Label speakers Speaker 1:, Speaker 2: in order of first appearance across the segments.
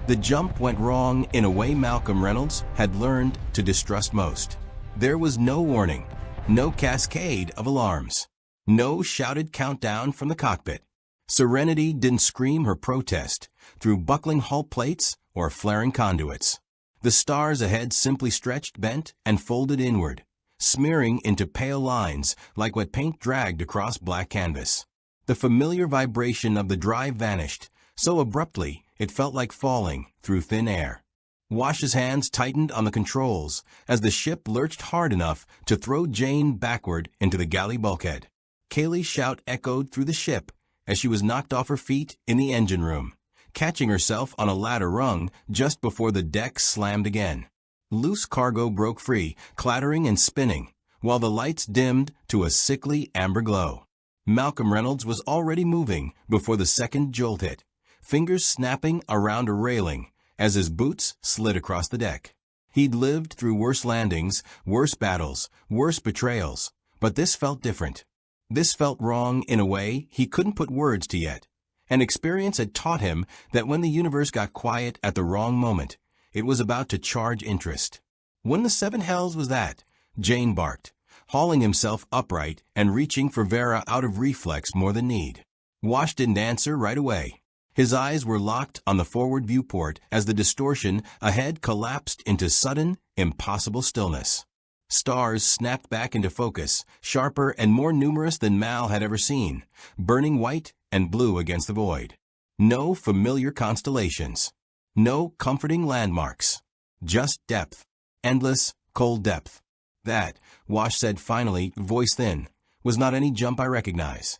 Speaker 1: The jump went wrong in a way Mal Reynolds had learned to distrust most. There was no warning, no cascade of alarms, no shouted countdown from the cockpit. Serenity didn't scream her protest through buckling hull plates or flaring conduits. The stars ahead simply stretched, bent, and folded inward, smearing into pale lines like what paint dragged across black canvas. The familiar vibration of the drive vanished so abruptly it felt like falling through thin air. Wash's hands tightened on the controls as the ship lurched hard enough to throw Jayne backward into the galley bulkhead. Kaylee's shout echoed through the ship as she was knocked off her feet in the engine room, catching herself on a ladder rung just before the deck slammed again. Loose cargo broke free, clattering and spinning, while the lights dimmed to a sickly amber glow. Mal Reynolds was already moving before the second jolt hit, fingers snapping around a railing as his boots slid across the deck. He'd lived through worse landings, worse battles, worse betrayals, but this felt different. This felt wrong in a way he couldn't put words to yet. An experience had taught him that when the universe got quiet at the wrong moment, it was about to charge interest. When the seven hells was that? Jayne barked, hauling himself upright and reaching for Vera out of reflex more than need. Wash didn't answer right away. His eyes were locked on the forward viewport as the distortion ahead collapsed into sudden, impossible stillness. Stars snapped back into focus, sharper and more numerous than Mal had ever seen, burning white and blue against the void. No familiar constellations. No comforting landmarks. Just depth. Endless, cold depth. That, Wash said finally, voice thin, was not any jump I recognize.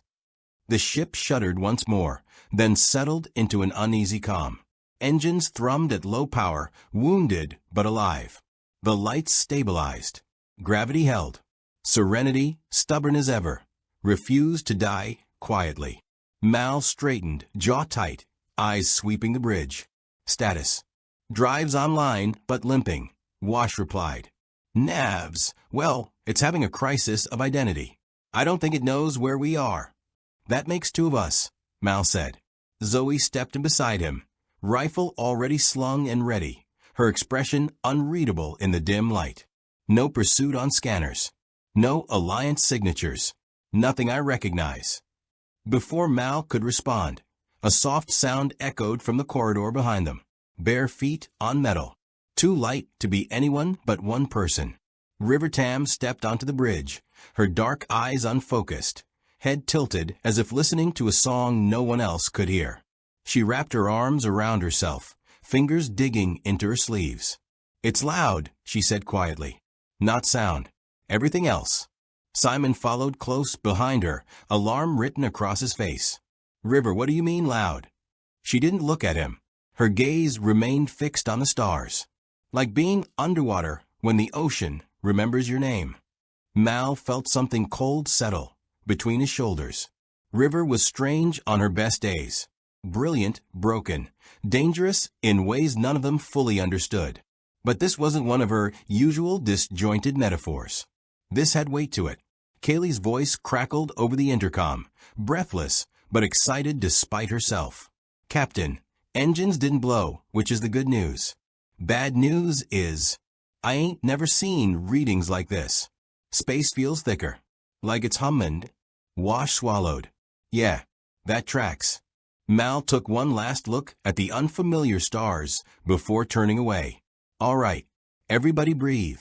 Speaker 1: The ship shuddered once more, then settled into an uneasy calm. Engines thrummed at low power, wounded but alive. The lights stabilized. Gravity held. Serenity, stubborn as ever, refused to die quietly. Mal straightened, jaw tight, eyes sweeping the bridge. Status. Drives online, but limping. Wash replied. Navs. Well, it's having a crisis of identity. I don't think it knows where we are. That makes two of us, Mal said. Zoe stepped in beside him, rifle already slung and ready, her expression unreadable in the dim light. No pursuit on scanners. No alliance signatures. Nothing I recognize. Before Mal could respond, a soft sound echoed from the corridor behind them. Bare feet on metal. Too light to be anyone but one person. River Tam stepped onto the bridge, her dark eyes unfocused, head tilted as if listening to a song no one else could hear. She wrapped her arms around herself, fingers digging into her sleeves. It's loud, she said quietly. Not sound. Everything else. Simon followed close behind her, alarm written across his face. River, what do you mean loud? She didn't look at him. Her gaze remained fixed on the stars. Like being underwater when the ocean remembers your name. Mal felt something cold settle between his shoulders. River was strange on her best days. Brilliant, broken, dangerous in ways none of them fully understood. But this wasn't one of her usual disjointed metaphors. This had weight to it. Kaylee's voice crackled over the intercom, breathless but excited despite herself. Captain, engines didn't blow, which is the good news. Bad news is, I ain't never seen readings like this. Space feels thicker. Like it's hummined. Wash swallowed. Yeah, that tracks. Mal took one last look at the unfamiliar stars before turning away. All right, everybody breathe.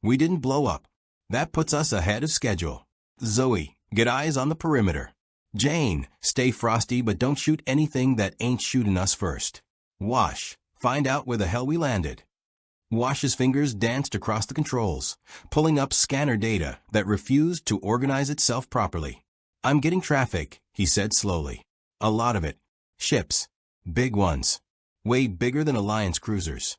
Speaker 1: We didn't blow up. That puts us ahead of schedule. Zoe, get eyes on the perimeter. Jayne, stay frosty but don't shoot anything that ain't shooting us first. Wash, find out where the hell we landed. Wash's fingers danced across the controls, pulling up scanner data that refused to organize itself properly. I'm getting traffic, he said slowly. A lot of it. Ships. Big ones. Way bigger than Alliance cruisers.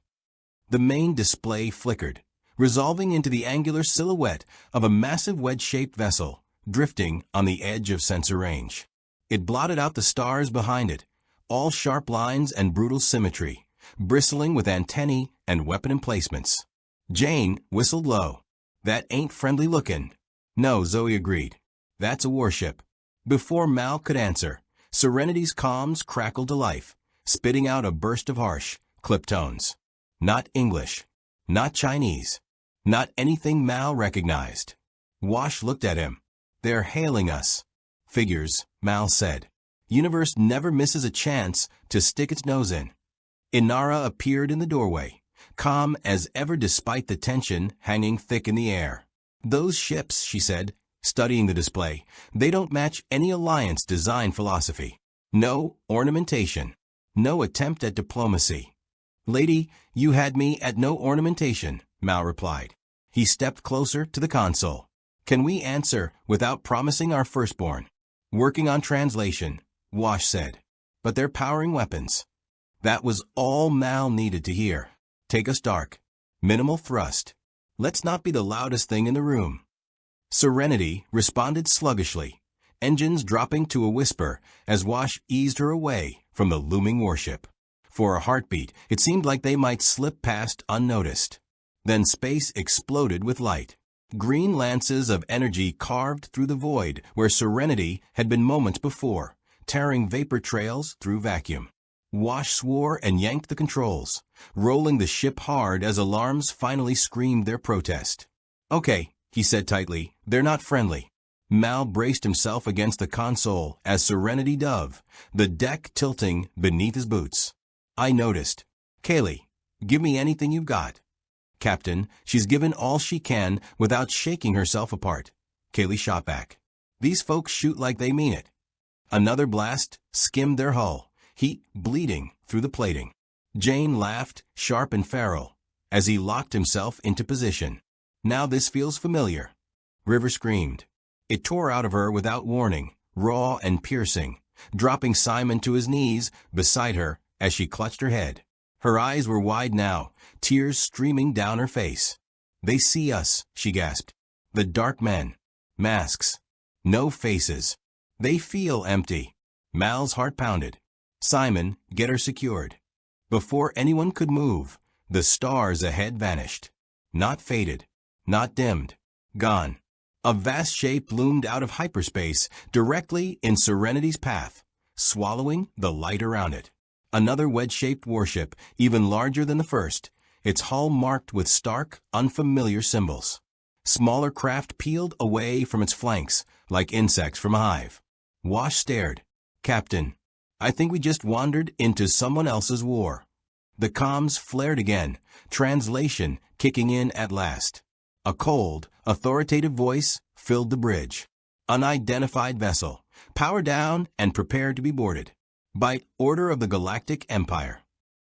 Speaker 1: The main display flickered, resolving into the angular silhouette of a massive wedge-shaped vessel, drifting on the edge of sensor range. It blotted out the stars behind it, all sharp lines and brutal symmetry, bristling with antennae and weapon emplacements. Jayne whistled low. That ain't friendly looking. No, Zoe agreed. That's a warship. Before Mal could answer, Serenity's comms crackled to life, spitting out a burst of harsh, clipped tones. Not English. Not Chinese. Not anything Mal recognized. Wash looked at him. They're hailing us. Figures, Mal said. Universe never misses a chance to stick its nose in. Inara appeared in the doorway, calm as ever despite the tension hanging thick in the air. Those ships, she said, studying the display, they don't match any alliance design philosophy. No ornamentation. No attempt at diplomacy. Lady, you had me at no ornamentation, Mal replied. He stepped closer to the console. Can we answer without promising our firstborn? Working on translation, Wash said. But they're powering weapons. That was all Mal needed to hear. Take us dark. Minimal thrust. Let's not be the loudest thing in the room. Serenity responded sluggishly, engines dropping to a whisper as Wash eased her away from the looming warship. For a heartbeat, it seemed like they might slip past unnoticed. Then space exploded with light. Green lances of energy carved through the void where Serenity had been moments before, tearing vapor trails through vacuum. Wash swore and yanked the controls, rolling the ship hard as alarms finally screamed their protest. Okay, he said tightly, they're not friendly. Mal braced himself against the console as Serenity dove, the deck tilting beneath his boots. I noticed. Kaylee, give me anything you've got. Captain, she's given all she can without shaking herself apart. Kaylee shot back. These folks shoot like they mean it. Another blast skimmed their hull, heat bleeding through the plating. Jayne laughed, sharp and feral, as he locked himself into position. Now this feels familiar. River screamed. It tore out of her without warning, raw and piercing, dropping Simon to his knees beside her as she clutched her head. Her eyes were wide now, tears streaming down her face. They see us, she gasped. The dark men. Masks. No faces. They feel empty. Mal's heart pounded. Simon, get her secured. Before anyone could move, the stars ahead vanished. Not faded. Not dimmed. Gone. A vast shape loomed out of hyperspace directly in Serenity's path, swallowing the light around it. Another wedge-shaped warship, even larger than the first, its hull marked with stark, unfamiliar symbols. Smaller craft peeled away from its flanks, like insects from a hive. Wash stared. Captain, I think we just wandered into someone else's war. The comms flared again, translation kicking in at last. A cold, authoritative voice filled the bridge. Unidentified vessel. Power down and prepare to be boarded. By order of the Galactic Empire.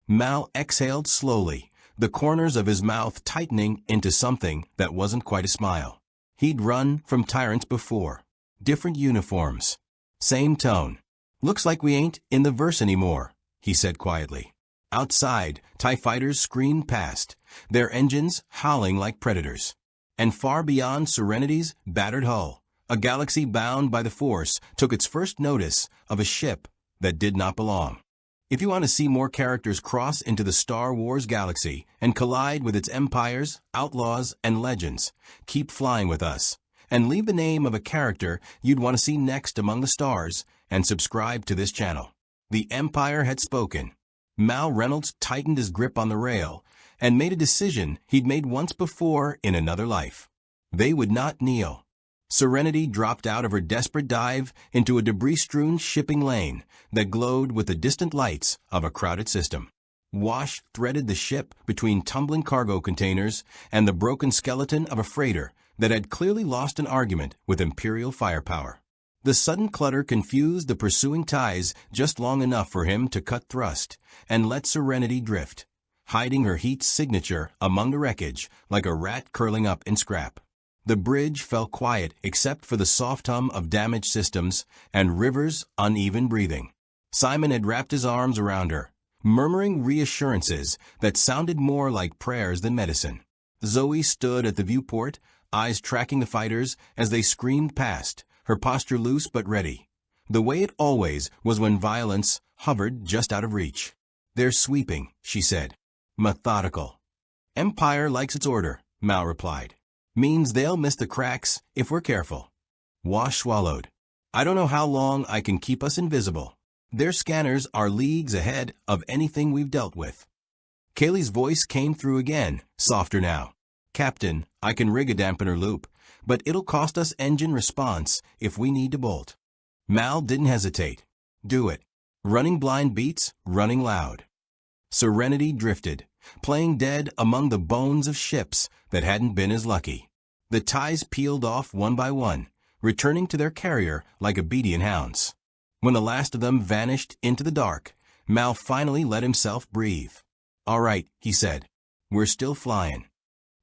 Speaker 1: Mal exhaled slowly, the corners of his mouth tightening into something that wasn't quite a smile. He'd run from tyrants before. Different uniforms. Same tone. Looks like we ain't in the verse anymore, he said quietly. Outside, TIE fighters screamed past, their engines howling like predators. And far beyond Serenity's battered hull, a galaxy bound by the Force took its first notice of a ship that did not belong. If you want to see more characters cross into the Star Wars galaxy and collide with its empires, outlaws, and legends, keep flying with us, and leave the name of a character you'd want to see next among the stars, and subscribe to this channel. The Empire had spoken. Mal Reynolds tightened his grip on the rail and made a decision he'd made once before in another life. They would not kneel. Serenity dropped out of her desperate dive into a debris-strewn shipping lane that glowed with the distant lights of a crowded system. Wash threaded the ship between tumbling cargo containers and the broken skeleton of a freighter that had clearly lost an argument with Imperial firepower. The sudden clutter confused the pursuing ties just long enough for him to cut thrust and let Serenity drift, hiding her heat signature among the wreckage like a rat curling up in scrap. The bridge fell quiet except for the soft hum of damaged systems and River's uneven breathing. Simon had wrapped his arms around her, murmuring reassurances that sounded more like prayers than medicine. Zoe stood at the viewport, eyes tracking the fighters as they screamed past, her posture loose but ready, the way it always was when violence hovered just out of reach. They're sweeping, she said. Methodical. Empire likes its order, Mal replied. Means they'll miss the cracks if we're careful. Wash swallowed. I don't know how long I can keep us invisible. Their scanners are leagues ahead of anything we've dealt with. Kaylee's voice came through again, softer now. Captain, I can rig a dampener loop, but it'll cost us engine response if we need to bolt. Mal didn't hesitate. Do it. Running blind beats, running loud. Serenity drifted, playing dead among the bones of ships that hadn't been as lucky. The ties peeled off one by one, returning to their carrier like obedient hounds. When the last of them vanished into the dark, Mal finally let himself breathe. All right, he said. We're still flying.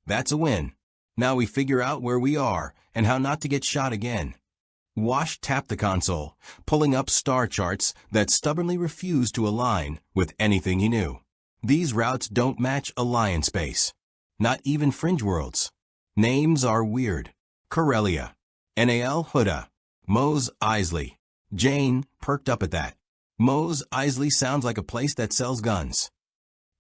Speaker 1: That's a win. Now we figure out where we are and how not to get shot again. Wash tapped the console, pulling up star charts that stubbornly refused to align with anything he knew. These routes don't match Alliance space. Not even fringe worlds. Names are weird. Corellia. Nal Huda. Mos Eisley. Jayne perked up at that. Mos Eisley sounds like a place that sells guns.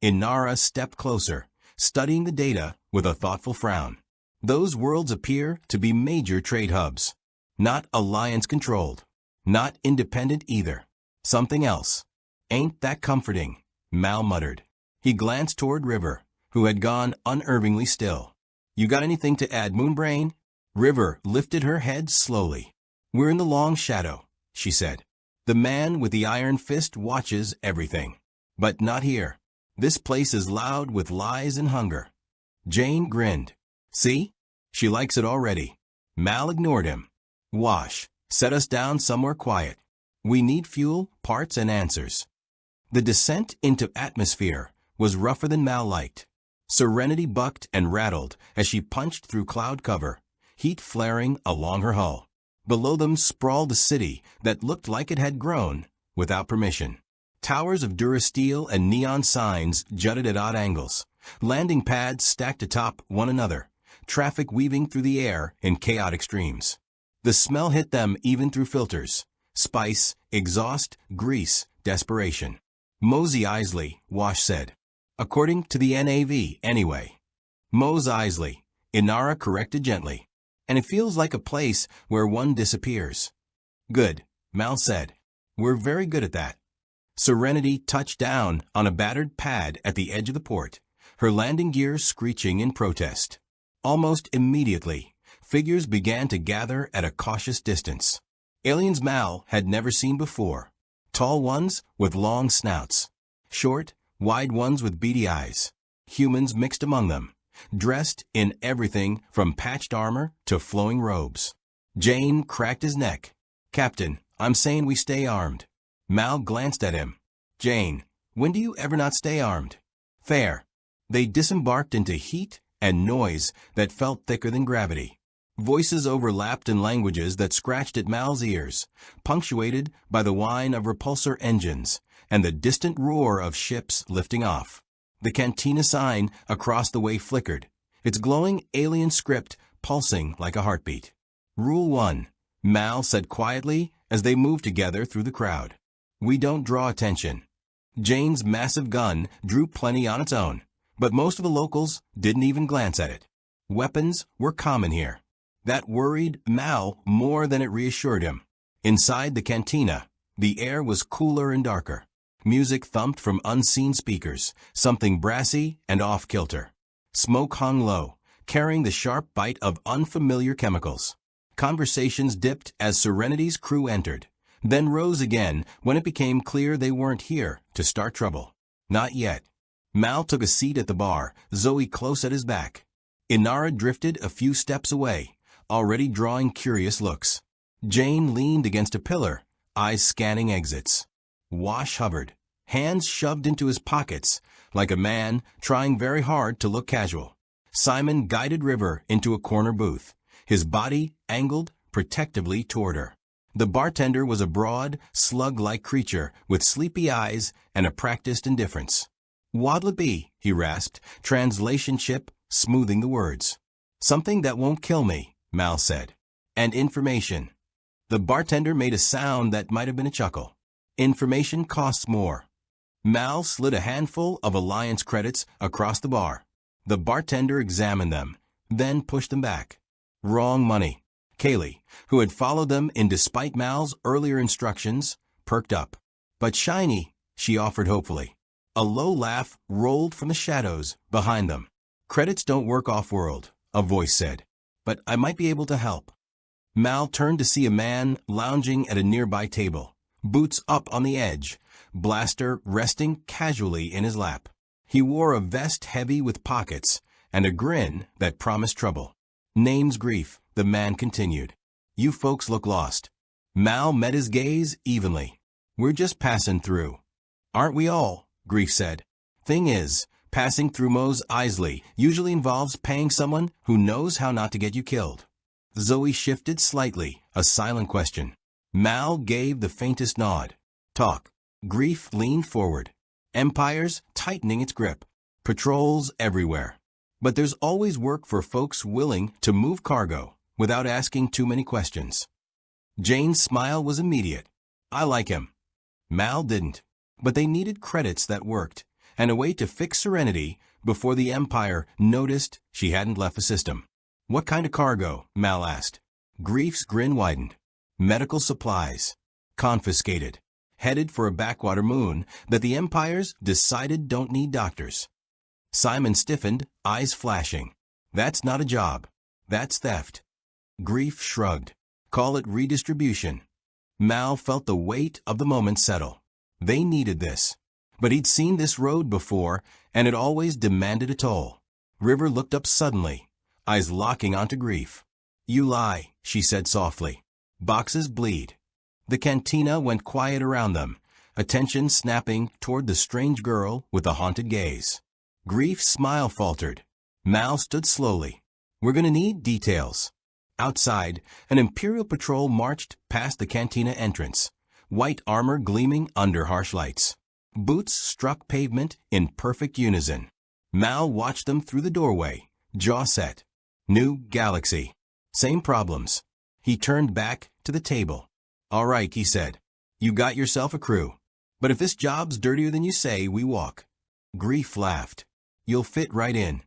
Speaker 1: Inara stepped closer, studying the data with a thoughtful frown. Those worlds appear to be major trade hubs. Not Alliance-controlled. Not independent either. Something else. Ain't that comforting, Mal muttered. He glanced toward River, who had gone unervingly still. You got anything to add, Moonbrain? River lifted her head slowly. We're in the long shadow, she said. The man with the iron fist watches everything. But not here. This place is loud with lies and hunger. Jayne grinned. See? She likes it already. Mal ignored him. Wash, set us down somewhere quiet. We need fuel, parts, and answers. The descent into atmosphere was rougher than Mal liked. Serenity bucked and rattled as she punched through cloud cover, heat flaring along her hull. Below them sprawled a city that looked like it had grown without permission. Towers of durasteel and neon signs jutted at odd angles. Landing pads stacked atop one another, traffic weaving through the air in chaotic streams. The smell hit them even through filters. Spice, exhaust, grease, desperation. Mos Eisley, Wash said. According to the NAV, anyway. Mos Eisley, Inara corrected gently. And it feels like a place where one disappears. Good, Mal said. We're very good at that. Serenity touched down on a battered pad at the edge of the port, her landing gear screeching in protest. Almost immediately, figures began to gather at a cautious distance. Aliens Mal had never seen before. Tall ones with long snouts. Short, wide ones with beady eyes. Humans mixed among them, dressed in everything from patched armor to flowing robes. Jayne cracked his neck. Captain, I'm saying we stay armed. Mal glanced at him. Jayne, when do you ever not stay armed? Fair. They disembarked into heat and noise that felt thicker than gravity. Voices overlapped in languages that scratched at Mal's ears, punctuated by the whine of repulsor engines and the distant roar of ships lifting off. The cantina sign across the way flickered, its glowing alien script pulsing like a heartbeat. Rule 1, Mal said quietly as they moved together through the crowd. We don't draw attention. Jayne's massive gun drew plenty on its own, but most of the locals didn't even glance at it. Weapons were common here. That worried Mal more than it reassured him. Inside the cantina, the air was cooler and darker. Music thumped from unseen speakers, something brassy and off-kilter. Smoke hung low, carrying the sharp bite of unfamiliar chemicals. Conversations dipped as Serenity's crew entered, then rose again when it became clear they weren't here to start trouble. Not yet. Mal took a seat at the bar, Zoe close at his back. Inara drifted a few steps away, already drawing curious looks. Jayne leaned against a pillar, eyes scanning exits. Wash hovered, hands shoved into his pockets, like a man trying very hard to look casual. Simon guided River into a corner booth, his body angled protectively toward her. The bartender was a broad, slug-like creature with sleepy eyes and a practiced indifference. What'll it be? He rasped, translation chip smoothing the words. Something that won't kill me, Mal said. And information. The bartender made a sound that might have been a chuckle. Information costs more. Mal slid a handful of Alliance credits across the bar. The bartender examined them, then pushed them back. Wrong money. Kaylee, who had followed them in despite Mal's earlier instructions, perked up. But shiny, she offered hopefully. A low laugh rolled from the shadows behind them. "Credits don't work off-world," a voice said. "But I might be able to help." Mal turned to see a man lounging at a nearby table, boots up on the edge, blaster resting casually in his lap. He wore a vest heavy with pockets and a grin that promised trouble. "Name's Grief," the man continued. "You folks look lost." Mal met his gaze evenly. "We're just passing through." "Aren't we all?" Grief said. "Thing is, passing through Mos Eisley usually involves paying someone who knows how not to get you killed." Zoe shifted slightly, a silent question. Mal gave the faintest nod. "Talk." Grief leaned forward. "Empire's tightening its grip. Patrols everywhere. But there's always work for folks willing to move cargo without asking too many questions." Jayne's smile was immediate. "I like him." Mal didn't. But they needed credits that worked, and a way to fix Serenity before the Empire noticed she hadn't left the system. "What kind of cargo?" Mal asked. Grief's grin widened. "Medical supplies. Confiscated. Headed for a backwater moon that the Empires decided don't need doctors." Simon stiffened, eyes flashing. "That's not a job. That's theft." Grief shrugged. "Call it redistribution." Mal felt the weight of the moment settle. They needed this. But he'd seen this road before, and it always demanded a toll. River looked up suddenly, eyes locking onto Grief. "You lie," she said softly. "Boxes bleed." The cantina went quiet around them, attention snapping toward the strange girl with the haunted gaze. Grief's smile faltered. Mal stood slowly. "We're gonna need details." Outside, an Imperial patrol marched past the cantina entrance, white armor gleaming under harsh lights. Boots struck pavement in perfect unison. Mal watched them through the doorway, jaw set. New galaxy. Same problems. He turned back to the table. "All right," he said. "You got yourself a crew. But if this job's dirtier than you say, we walk." Grief laughed. "You'll fit right in."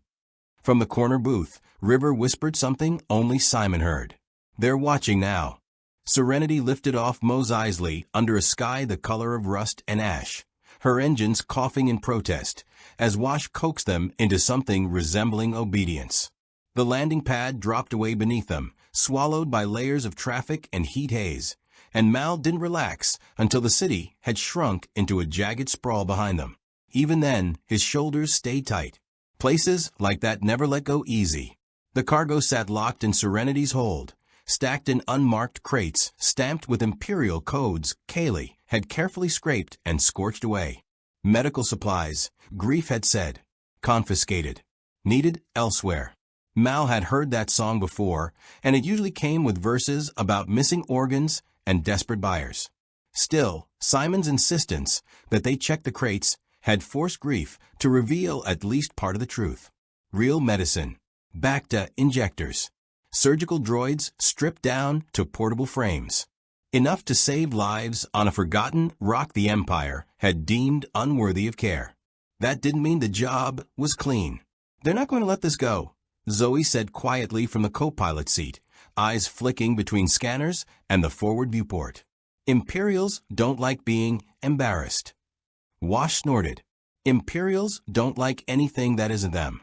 Speaker 1: From the corner booth, River whispered something only Simon heard. "They're watching now." Serenity lifted off Mos Eisley under a sky the color of rust and ash, her engines coughing in protest, as Wash coaxed them into something resembling obedience. The landing pad dropped away beneath them, swallowed by layers of traffic and heat haze, and Mal didn't relax until the city had shrunk into a jagged sprawl behind them. Even then, his shoulders stayed tight. Places like that never let go easy. The cargo sat locked in Serenity's hold, stacked in unmarked crates stamped with Imperial codes Kaylee had carefully scraped and scorched away. Medical supplies, Grief had said. Confiscated. Needed elsewhere. Mal had heard that song before, and it usually came with verses about missing organs and desperate buyers. Still, Simon's insistence that they check the crates had forced Grief to reveal at least part of the truth. Real medicine. Bacta injectors. Surgical droids stripped down to portable frames. Enough to save lives on a forgotten rock the Empire had deemed unworthy of care. That didn't mean the job was clean. "They're not going to let this go," Zoe said quietly from the co-pilot seat, eyes flicking between scanners and the forward viewport. "Imperials don't like being embarrassed." Wash snorted. "Imperials don't like anything that isn't them."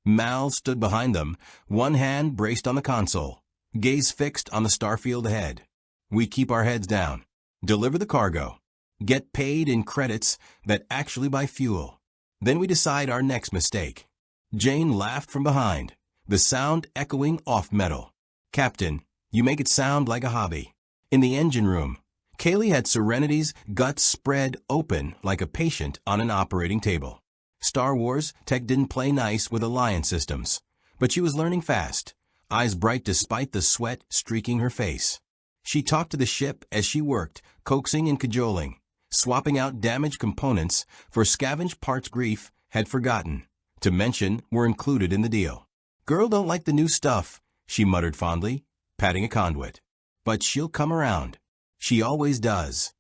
Speaker 1: Mal stood behind them, one hand braced on the console, gaze fixed on the starfield ahead. "We keep our heads down. Deliver the cargo. Get paid in credits that actually buy fuel. Then we decide our next mistake." Jayne laughed from behind, the sound echoing off metal. "Captain, you make it sound like a hobby." In the engine room, Kaylee had Serenity's guts spread open like a patient on an operating table. Star Wars tech didn't play nice with Alliance systems, but she was learning fast, eyes bright despite the sweat streaking her face. She talked to the ship as she worked, coaxing and cajoling, swapping out damaged components for scavenged parts Grief had forgotten to mention were included in the deal. "Girl don't like the new stuff," she muttered fondly, patting a conduit. "But she'll come around. She always does."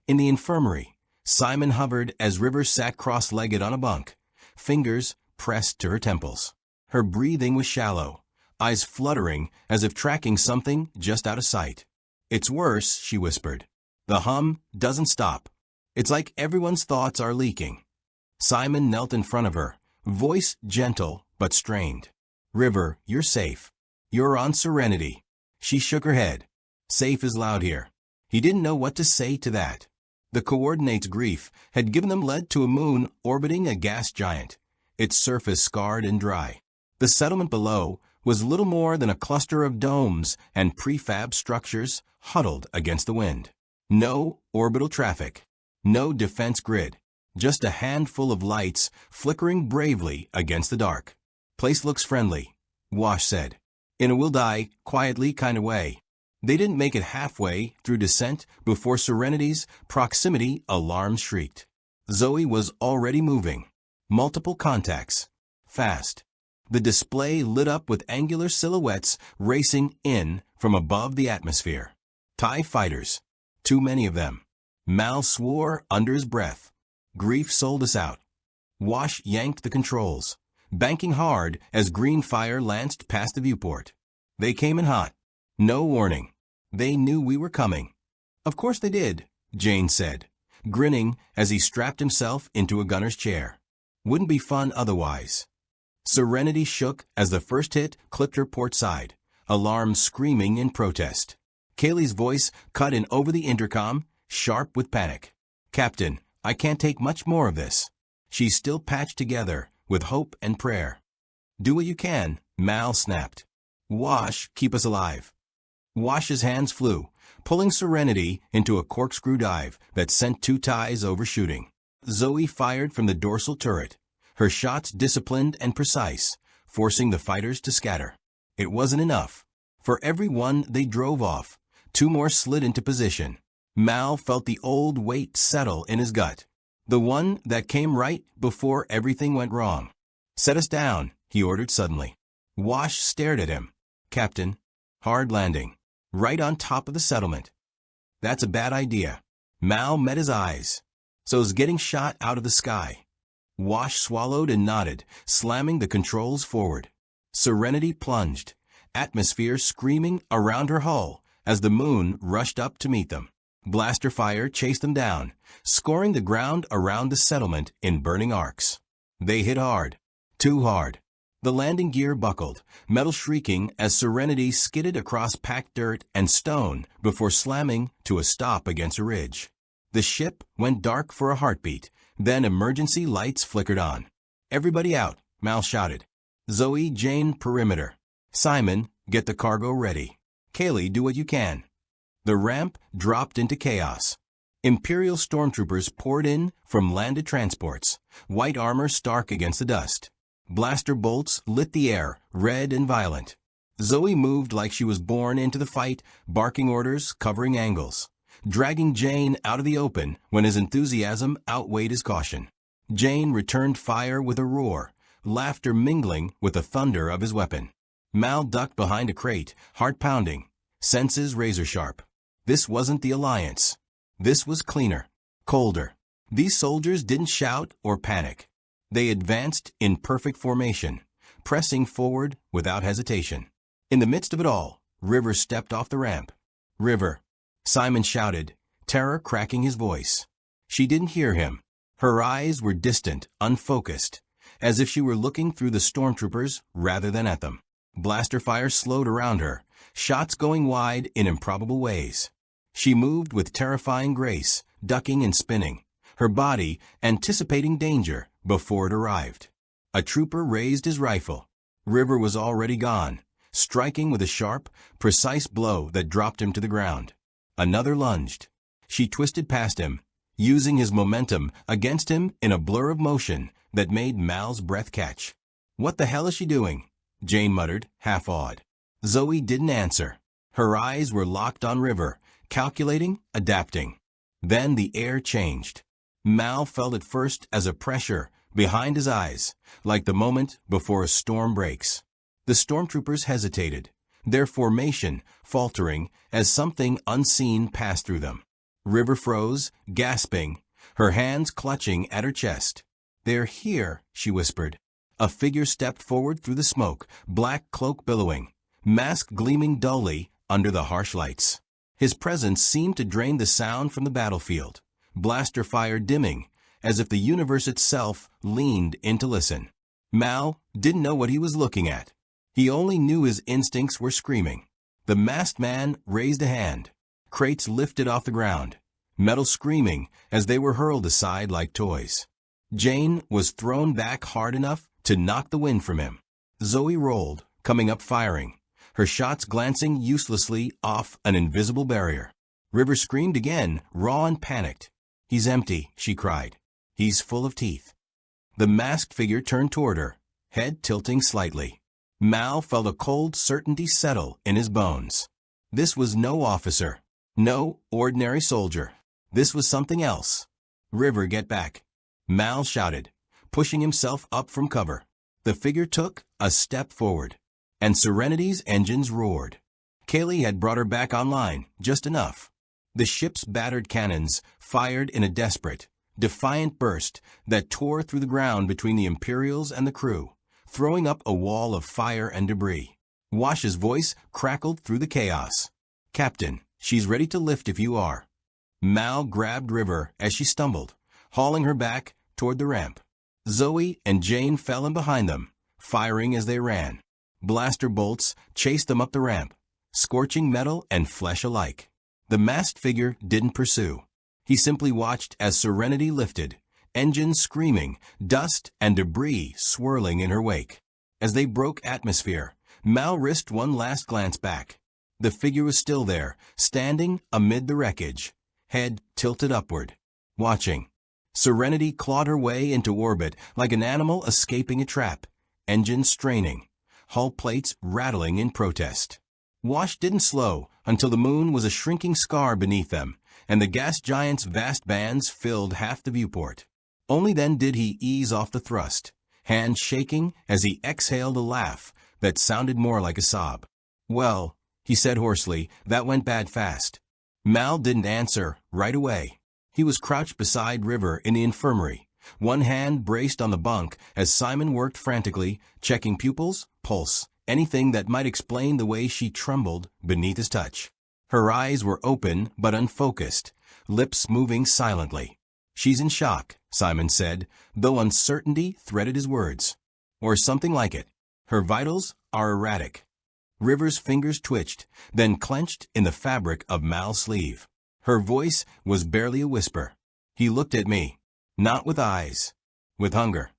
Speaker 1: In the infirmary, Simon hovered as River sat cross-legged on a bunk, fingers pressed to her temples. Her breathing was shallow, eyes fluttering as if tracking something just out of sight. "It's worse," she whispered. "The hum doesn't stop. It's like everyone's thoughts are leaking." Simon knelt in front of her, voice gentle but strained. "River, you're safe. You're on Serenity." She shook her head. "Safe is loud here." He didn't know what to say to that. The coordinates' grief had given them led to a moon orbiting a gas giant, its surface scarred and dry. The settlement below was little more than a cluster of domes and prefab structures huddled against the wind. No orbital traffic. No defense grid. Just a handful of lights flickering bravely against the dark. "Place looks friendly," Wash said, in a will-die, quietly kind of way. They didn't make it halfway through descent before Serenity's proximity alarms shrieked. Zoe was already moving. Multiple contacts. Fast. The display lit up with angular silhouettes racing in from above the atmosphere. TIE fighters. Too many of them. Mal swore under his breath. Grief sold us out. Wash yanked the controls, banking hard as green fire lanced past the viewport. They came in hot. No warning. They knew we were coming. "Of course they did," Jayne said, grinning as he strapped himself into a gunner's chair. "Wouldn't be fun otherwise." Serenity shook as the first hit clipped her port side, alarms screaming in protest. Kaylee's voice cut in over the intercom, sharp with panic. "Captain, I can't take much more of this." She's still patched together with hope and prayer. "Do what you can," Mal snapped. "Wash, keep us alive." Wash's hands flew, pulling Serenity into a corkscrew dive that sent two TIEs overshooting. Zoe fired from the dorsal turret, her shots disciplined and precise, forcing the fighters to scatter. It wasn't enough. For every one they drove off, two more slid into position. Mal felt the old weight settle in his gut, the one that came right before everything went wrong. "Set us down," he ordered suddenly. Wash stared at him. "Captain." "Hard landing. Right on top of the settlement." "That's a bad idea." Mal met his eyes. "So's getting shot out of the sky." Wash swallowed and nodded, slamming the controls forward. Serenity plunged, atmosphere screaming around her hull as the moon rushed up to meet them. Blaster fire chased them down, scoring the ground around the settlement in burning arcs. They hit hard. Too hard. The landing gear buckled, metal shrieking as Serenity skidded across packed dirt and stone before slamming to a stop against a ridge. The ship went dark for a heartbeat, then emergency lights flickered on. "Everybody out," Mal shouted. "Zoe, Jayne, perimeter. Simon, get the cargo ready. Kaylee, do what you can." The ramp dropped into chaos. Imperial stormtroopers poured in from landed transports, white armor stark against the dust. Blaster bolts lit the air, red and violent. Zoe moved like she was born into the fight, barking orders, covering angles, dragging Jayne out of the open when his enthusiasm outweighed his caution. Jayne returned fire with a roar, laughter mingling with the thunder of his weapon. Mal ducked behind a crate, heart pounding, senses razor-sharp. This wasn't the Alliance. This was cleaner, colder. These soldiers didn't shout or panic. They advanced in perfect formation, pressing forward without hesitation. In the midst of it all, River stepped off the ramp. "River," Simon shouted, terror cracking his voice. She didn't hear him. Her eyes were distant, unfocused, as if she were looking through the stormtroopers rather than at them. Blaster fire slowed around her, shots going wide in improbable ways. She moved with terrifying grace, ducking and spinning, her body anticipating danger before it arrived. A trooper raised his rifle. River was already gone, striking with a sharp, precise blow that dropped him to the ground. Another lunged. She twisted past him, using his momentum against him in a blur of motion that made Mal's breath catch. "What the hell is she doing?" Jayne muttered, half-awed. Zoe didn't answer. Her eyes were locked on River, calculating, adapting. Then the air changed. Mal felt it first as a pressure behind his eyes, like the moment before a storm breaks. The stormtroopers hesitated, their formation faltering as something unseen passed through them. River froze, gasping, her hands clutching at her chest. "They're here," she whispered. A figure stepped forward through the smoke, black cloak billowing, mask gleaming dully under the harsh lights. His presence seemed to drain the sound from the battlefield, blaster fire dimming as if the universe itself leaned in to listen. Mal didn't know what he was looking at. He only knew his instincts were screaming. The masked man raised a hand. Crates lifted off the ground, metal screaming as they were hurled aside like toys. Jayne was thrown back hard enough to knock the wind from him. Zoe rolled, coming up firing, her shots glancing uselessly off an invisible barrier. River screamed again, raw and panicked. "He's empty," she cried. "He's full of teeth." The masked figure turned toward her, head tilting slightly. Mal felt a cold certainty settle in his bones. This was no officer, no ordinary soldier. This was something else. "River, get back," Mal shouted, pushing himself up from cover. The figure took a step forward, and Serenity's engines roared. Kaylee had brought her back online, just enough. The ship's battered cannons fired in a desperate, defiant burst that tore through the ground between the Imperials and the crew, throwing up a wall of fire and debris. Wash's voice crackled through the chaos. "Captain, she's ready to lift if you are." Mal grabbed River as she stumbled, hauling her back toward the ramp. Zoe and Jayne fell in behind them, firing as they ran. Blaster bolts chased them up the ramp, scorching metal and flesh alike. The masked figure didn't pursue. He simply watched as Serenity lifted, engines screaming, dust and debris swirling in her wake. As they broke atmosphere, Mal risked one last glance back. The figure was still there, standing amid the wreckage, head tilted upward, watching. Serenity clawed her way into orbit like an animal escaping a trap, engines straining, hull plates rattling in protest. Wash didn't slow until the moon was a shrinking scar beneath them, and the gas giant's vast bands filled half the viewport. Only then did he ease off the thrust, hands shaking as he exhaled a laugh that sounded more like a sob. "Well," he said hoarsely, "that went bad fast." Mal didn't answer right away. He was crouched beside River in the infirmary, one hand braced on the bunk as Simon worked frantically, checking pupils, pulse, anything that might explain the way she trembled beneath his touch. Her eyes were open but unfocused, lips moving silently. "She's in shock," Simon said, though uncertainty threaded his words. "Or something like it. Her vitals are erratic." River's fingers twitched, then clenched in the fabric of Mal's sleeve. Her voice was barely a whisper. He looked at me, not with eyes, with hunger.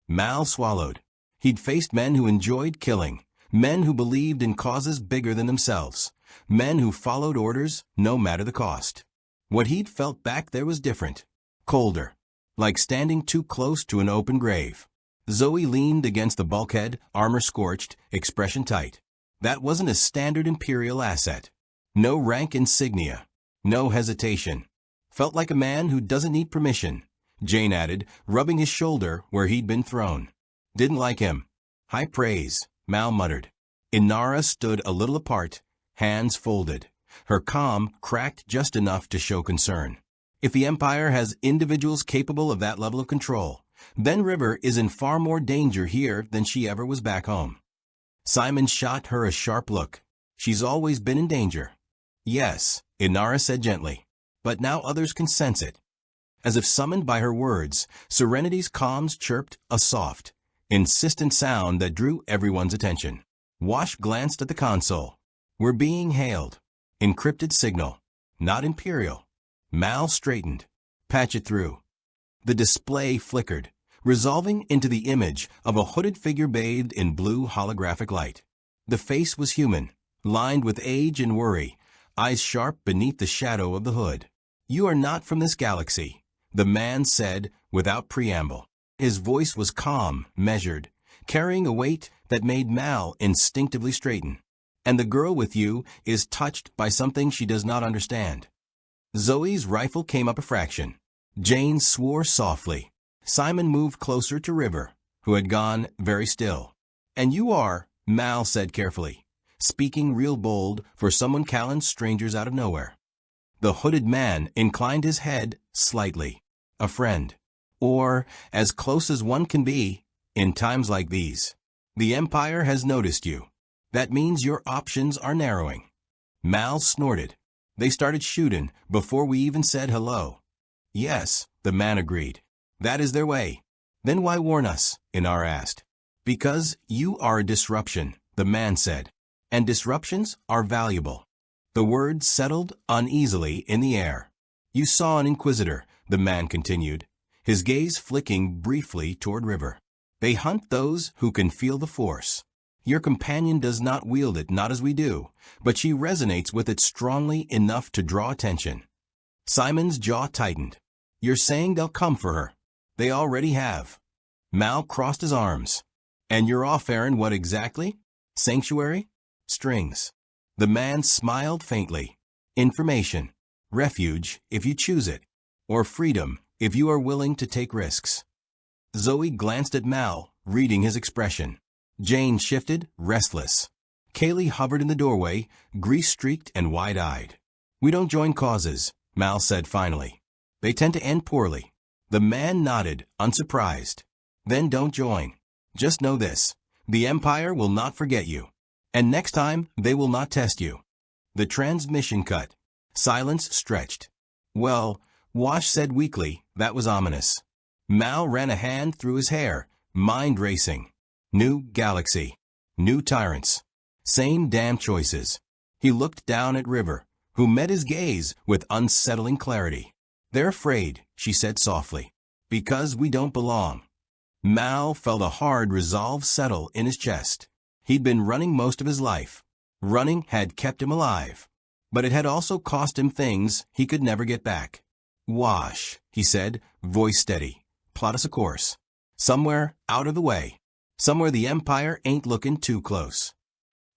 Speaker 1: Mal swallowed. He'd faced men who enjoyed killing, men who believed in causes bigger than themselves, men who followed orders no matter the cost. What he'd felt back there was different, colder, like standing too close to an open grave. Zoe leaned against the bulkhead, armor scorched, expression tight. That wasn't a standard Imperial asset. No rank insignia, no hesitation. Felt like a man who doesn't need permission, Jayne added, rubbing his shoulder where he'd been thrown. "Didn't like him." "High praise," Mal muttered. Inara stood a little apart, hands folded. Her calm cracked just enough to show concern. If the Empire has individuals capable of that level of control, then River is in far more danger here than she ever was back home. Simon shot her a sharp look. "She's always been in danger." "Yes," Inara said gently, "but now others can sense it." As if summoned by her words, Serenity's comms chirped a soft, insistent sound that drew everyone's attention. Wash glanced at the console. "We're being hailed." Encrypted signal. Not Imperial. Mal straightened. "Patch it through." The display flickered, resolving into the image of a hooded figure bathed in blue holographic light. The face was human, lined with age and worry, eyes sharp beneath the shadow of the hood. "You are not from this galaxy," the man said without preamble. His voice was calm, measured, carrying a weight that made Mal instinctively straighten. "And the girl with you is touched by something she does not understand." Zoe's rifle came up a fraction. Jayne swore softly. Simon moved closer to River, who had gone very still. "And you are," Mal said carefully, speaking real bold for someone Callan's strangers out of nowhere. The hooded man inclined his head slightly. "A friend. Or as close as one can be in times like these. The Empire has noticed you. That means your options are narrowing." Mal snorted. "They started shooting before we even said hello." "Yes," the man agreed. That is their way. Then why warn us? Inara asked. Because you are a disruption, the man said. And disruptions are valuable. The words settled uneasily in the air. You saw an inquisitor, the man continued, his gaze flicking briefly toward River. They hunt those who can feel the force. Your companion does not wield it, not as we do, but she resonates with it strongly enough to draw attention. Simon's jaw tightened. You're saying they'll come for her? They already have. Mal crossed his arms. And you're off, Aaron, what exactly? Sanctuary? Strings. The man smiled faintly. Information. Refuge, if you choose it. Or freedom, if you are willing to take risks. Zoe glanced at Mal, reading his expression. Jayne shifted, restless. Kaylee hovered in the doorway, grease-streaked and wide-eyed. We don't join causes, Mal said finally. They tend to end poorly. The man nodded, unsurprised. Then don't join. Just know this. The Empire will not forget you. And next time, they will not test you. The transmission cut. Silence stretched. Well, Wash said weakly, that was ominous. Mal ran a hand through his hair, mind racing. New galaxy. New tyrants. Same damn choices. He looked down at River, who met his gaze with unsettling clarity. They're afraid, she said softly. Because we don't belong. Mal felt a hard resolve settle in his chest. He'd been running most of his life. Running had kept him alive. But it had also cost him things he could never get back. Wash, he said, voice steady. Plot us a course. Somewhere out of the way. Somewhere the Empire ain't looking too close.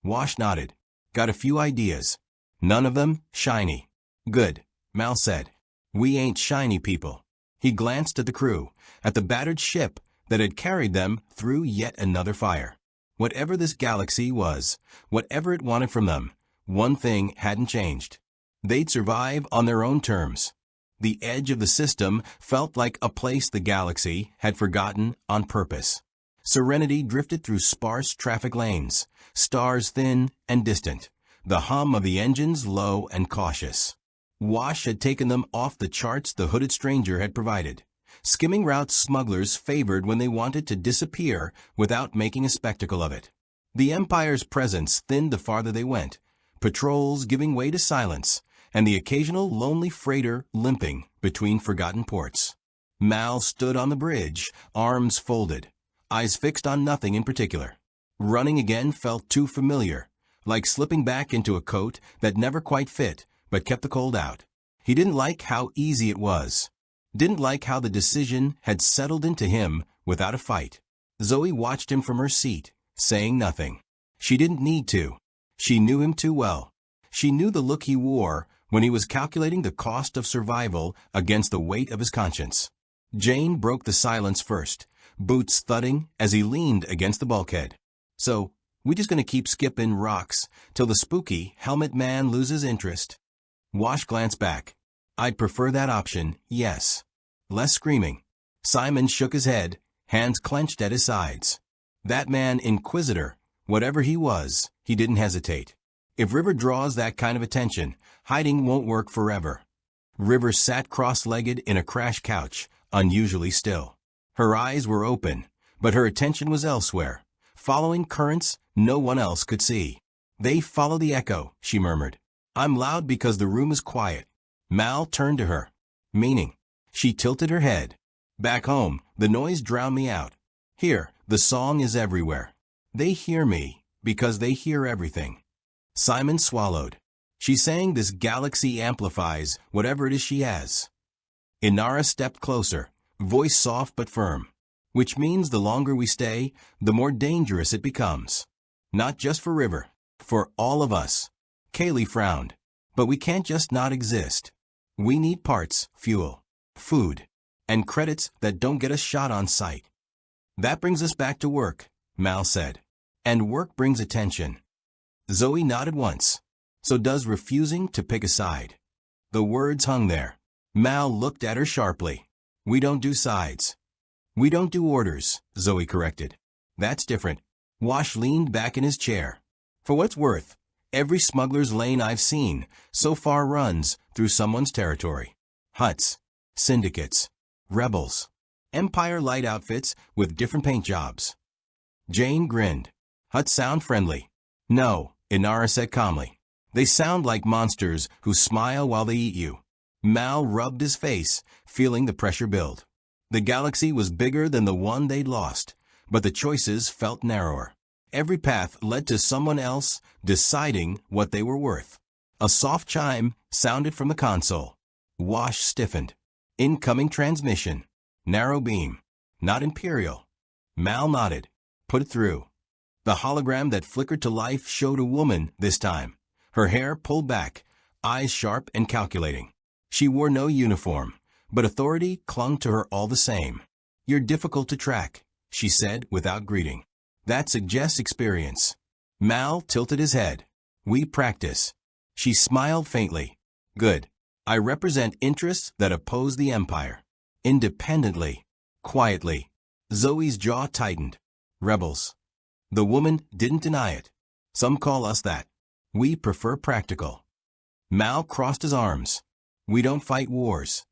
Speaker 1: Wash nodded. Got a few ideas. None of them shiny. Good, Mal said. We ain't shiny people. He glanced at the crew, at the battered ship that had carried them through yet another fire. Whatever this galaxy was, whatever it wanted from them, one thing hadn't changed. They'd survive on their own terms. The edge of the system felt like a place the galaxy had forgotten on purpose. Serenity drifted through sparse traffic lanes, stars thin and distant, the hum of the engines low and cautious. Wash had taken them off the charts the hooded stranger had provided. Skimming routes smugglers favored when they wanted to disappear without making a spectacle of it. The Empire's presence thinned the farther they went, patrols giving way to silence, and the occasional lonely freighter limping between forgotten ports. Mal stood on the bridge, arms folded, eyes fixed on nothing in particular. Running again felt too familiar, like slipping back into a coat that never quite fit but kept the cold out. He didn't like how easy it was. Didn't like how the decision had settled into him without a fight. Zoe watched him from her seat, saying nothing. She didn't need to. She knew him too well. She knew the look he wore when he was calculating the cost of survival against the weight of his conscience. Jayne broke the silence first, boots thudding as he leaned against the bulkhead. So, we just gonna keep skipping rocks till the spooky helmet man loses interest? Wash glanced back. I'd prefer that option, yes. Less screaming. Simon shook his head, hands clenched at his sides. That man, Inquisitor, whatever he was, he didn't hesitate. If River draws that kind of attention, hiding won't work forever. River sat cross-legged in a crash couch, unusually still. Her eyes were open, but her attention was elsewhere, following currents no one else could see. They follow the echo, she murmured. I'm loud because the room is quiet. Mal turned to her. Meaning? She tilted her head. Back home, the noise drowned me out. Here, the song is everywhere. They hear me, because they hear everything. Simon swallowed. She's saying this galaxy amplifies whatever it is she has. Inara stepped closer, voice soft but firm. Which means the longer we stay, the more dangerous it becomes. Not just for River, for all of us. Kaylee frowned. But we can't just not exist. We need parts, fuel, food, and credits that don't get us shot on sight. That brings us back to work, Mal said. And work brings attention. Zoe nodded once. So does refusing to pick a side. The words hung there. Mal looked at her sharply. We don't do sides. We don't do orders, Zoe corrected. That's different. Wash leaned back in his chair. For what's worth, every smuggler's lane I've seen so far runs through someone's territory. Huts, syndicates, rebels. Empire light outfits with different paint jobs. Jayne grinned. Huts sound friendly. No, Inara said calmly. They sound like monsters who smile while they eat you. Mal rubbed his face, feeling the pressure build. The galaxy was bigger than the one they'd lost, but the choices felt narrower. Every path led to someone else deciding what they were worth. A soft chime sounded from the console. Wash stiffened. Incoming transmission. Narrow beam. Not Imperial. Mal nodded. Put it through. The hologram that flickered to life showed a woman this time. Her hair pulled back, eyes sharp and calculating. She wore no uniform, but authority clung to her all the same. You're difficult to track, she said without greeting. That suggests experience. Mal tilted his head. We practice. She smiled faintly. Good. I represent interests that oppose the Empire. Independently. Quietly. Zoe's jaw tightened. Rebels. The woman didn't deny it. Some call us that. We prefer practical. Mal crossed his arms. We don't fight wars.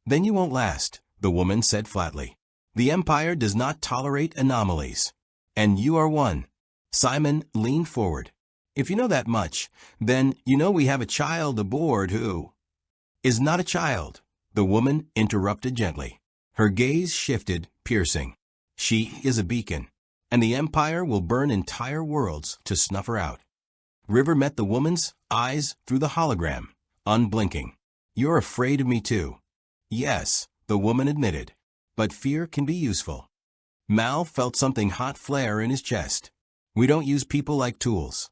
Speaker 1: Then you won't last, the woman said flatly. The Empire does not tolerate anomalies. And you are one. Simon leaned forward. If you know that much, then you know we have a child aboard who is not a child, the woman interrupted gently. Her gaze shifted, piercing. She is a beacon, and the Empire will burn entire worlds to snuff her out. River met the woman's eyes through the hologram, unblinking. You're afraid of me too. Yes, the woman admitted, but fear can be useful. Mal felt something hot flare in his chest. We don't use people like tools.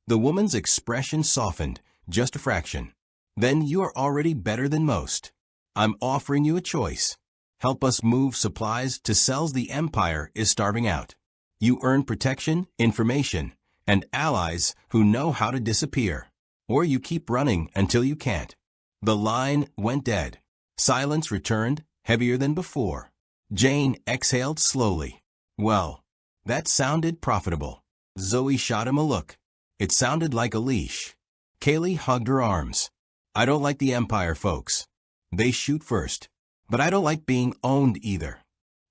Speaker 1: The woman's expression softened, just a fraction. Then you are already better than most. I'm offering you a choice. Help us move supplies to cells the Empire is starving out. You earn protection, information, and allies who know how to disappear. Or you keep running until you can't. The line went dead. Silence returned, heavier than before. Jayne exhaled slowly. Well, that sounded profitable. Zoe shot him a look. It sounded like a leash. Kaylee hugged her arms. I don't like the Empire folks. They shoot first. But I don't like being owned either.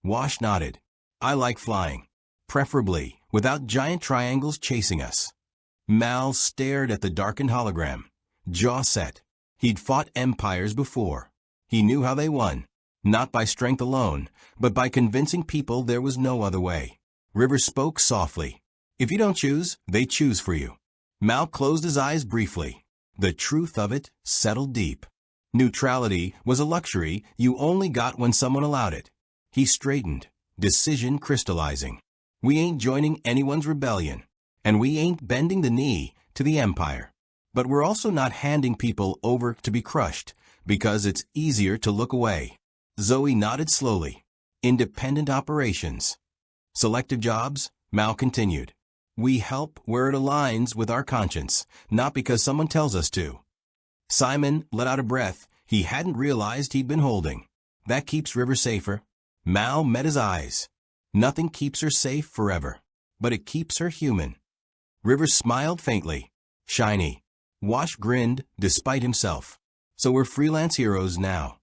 Speaker 1: Wash nodded. I like flying. Preferably without giant triangles chasing us. Mal stared at the darkened hologram. Jaw set. He'd fought empires before. He knew how they won. Not by strength alone, but by convincing people there was no other way. River spoke softly. If you don't choose, they choose for you. Mal closed his eyes briefly. The truth of it settled deep. Neutrality was a luxury you only got when someone allowed it. He straightened, decision crystallizing. We ain't joining anyone's rebellion, and we ain't bending the knee to the Empire. But we're also not handing people over to be crushed, because it's easier to look away. Zoe nodded slowly. Independent operations. Selective jobs, Mal continued. We help where it aligns with our conscience, not because someone tells us to. Simon let out a breath he hadn't realized he'd been holding. That keeps River safer. Mal met his eyes. Nothing keeps her safe forever, but it keeps her human. River smiled faintly. Shiny. Wash grinned despite himself. So we're freelance heroes now.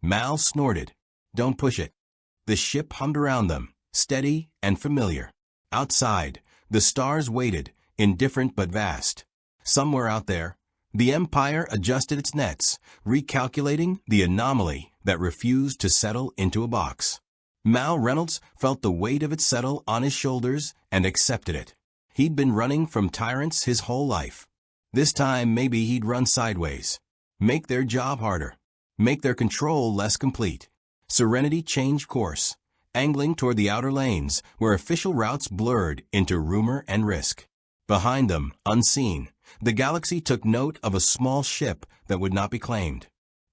Speaker 1: Mal snorted. Don't push it. The ship hummed around them, steady and familiar. Outside, the stars waited, indifferent but vast. Somewhere out there, the Empire adjusted its nets, recalculating the anomaly that refused to settle into a box. Mal Reynolds felt the weight of it settle on his shoulders and accepted it. He'd been running from tyrants his whole life. This time maybe he'd run sideways. Make their job harder. Make their control less complete. Serenity changed course, angling toward the outer lanes where official routes blurred into rumor and risk. Behind them, unseen, the galaxy took note of a small ship that would not be claimed.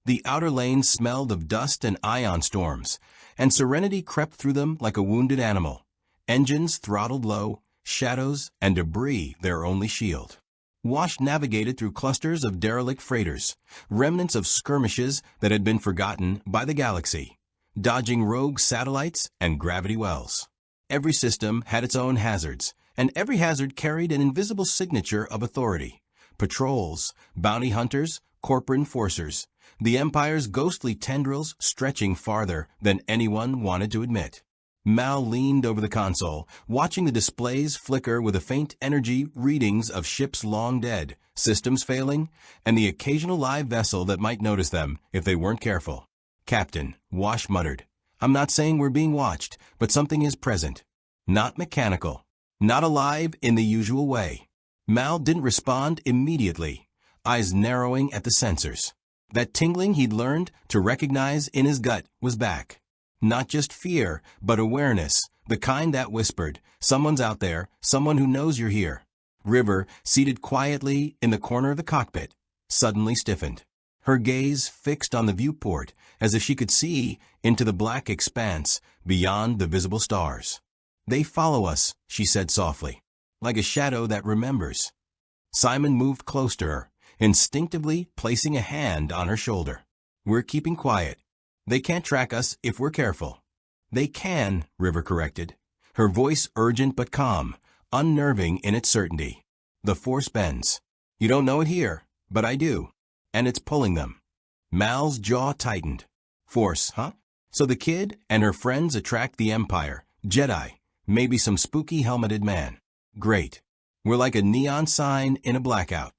Speaker 1: The outer lanes smelled of dust and ion storms, and Serenity crept through them like a wounded animal. Engines throttled low, shadows and debris their only shield. Wash navigated through clusters of derelict freighters, remnants of skirmishes that had been forgotten by the galaxy, dodging rogue satellites and gravity wells. Every system had its own hazards, and every hazard carried an invisible signature of authority. Patrols, bounty hunters, corporate enforcers, the Empire's ghostly tendrils stretching farther than anyone wanted to admit. Mal leaned over the console, watching the displays flicker with the faint energy readings of ships long dead, systems failing, and the occasional live vessel that might notice them if they weren't careful. "Captain," Wash muttered, "I'm not saying we're being watched, but something is present. Not mechanical. Not alive in the usual way." Mal didn't respond immediately, eyes narrowing at the sensors. That tingling he'd learned to recognize in his gut was back. Not just fear, but awareness, the kind that whispered, "Someone's out there, someone who knows you're here." River, seated quietly in the corner of the cockpit, suddenly stiffened. Her gaze fixed on the viewport, as if she could see into the black expanse beyond the visible stars. "They follow us," she said softly, "like a shadow that remembers." Simon moved close to her, instinctively placing a hand on her shoulder. "We're keeping quiet. They can't track us if we're careful." "They can," River corrected, her voice urgent but calm, unnerving in its certainty. "The Force bends. You don't know it here, but I do. And it's pulling them." Mal's jaw tightened. "Force, huh? So the kid and her friends attract the Empire, Jedi, maybe some spooky helmeted man. Great. We're like a neon sign in a blackout."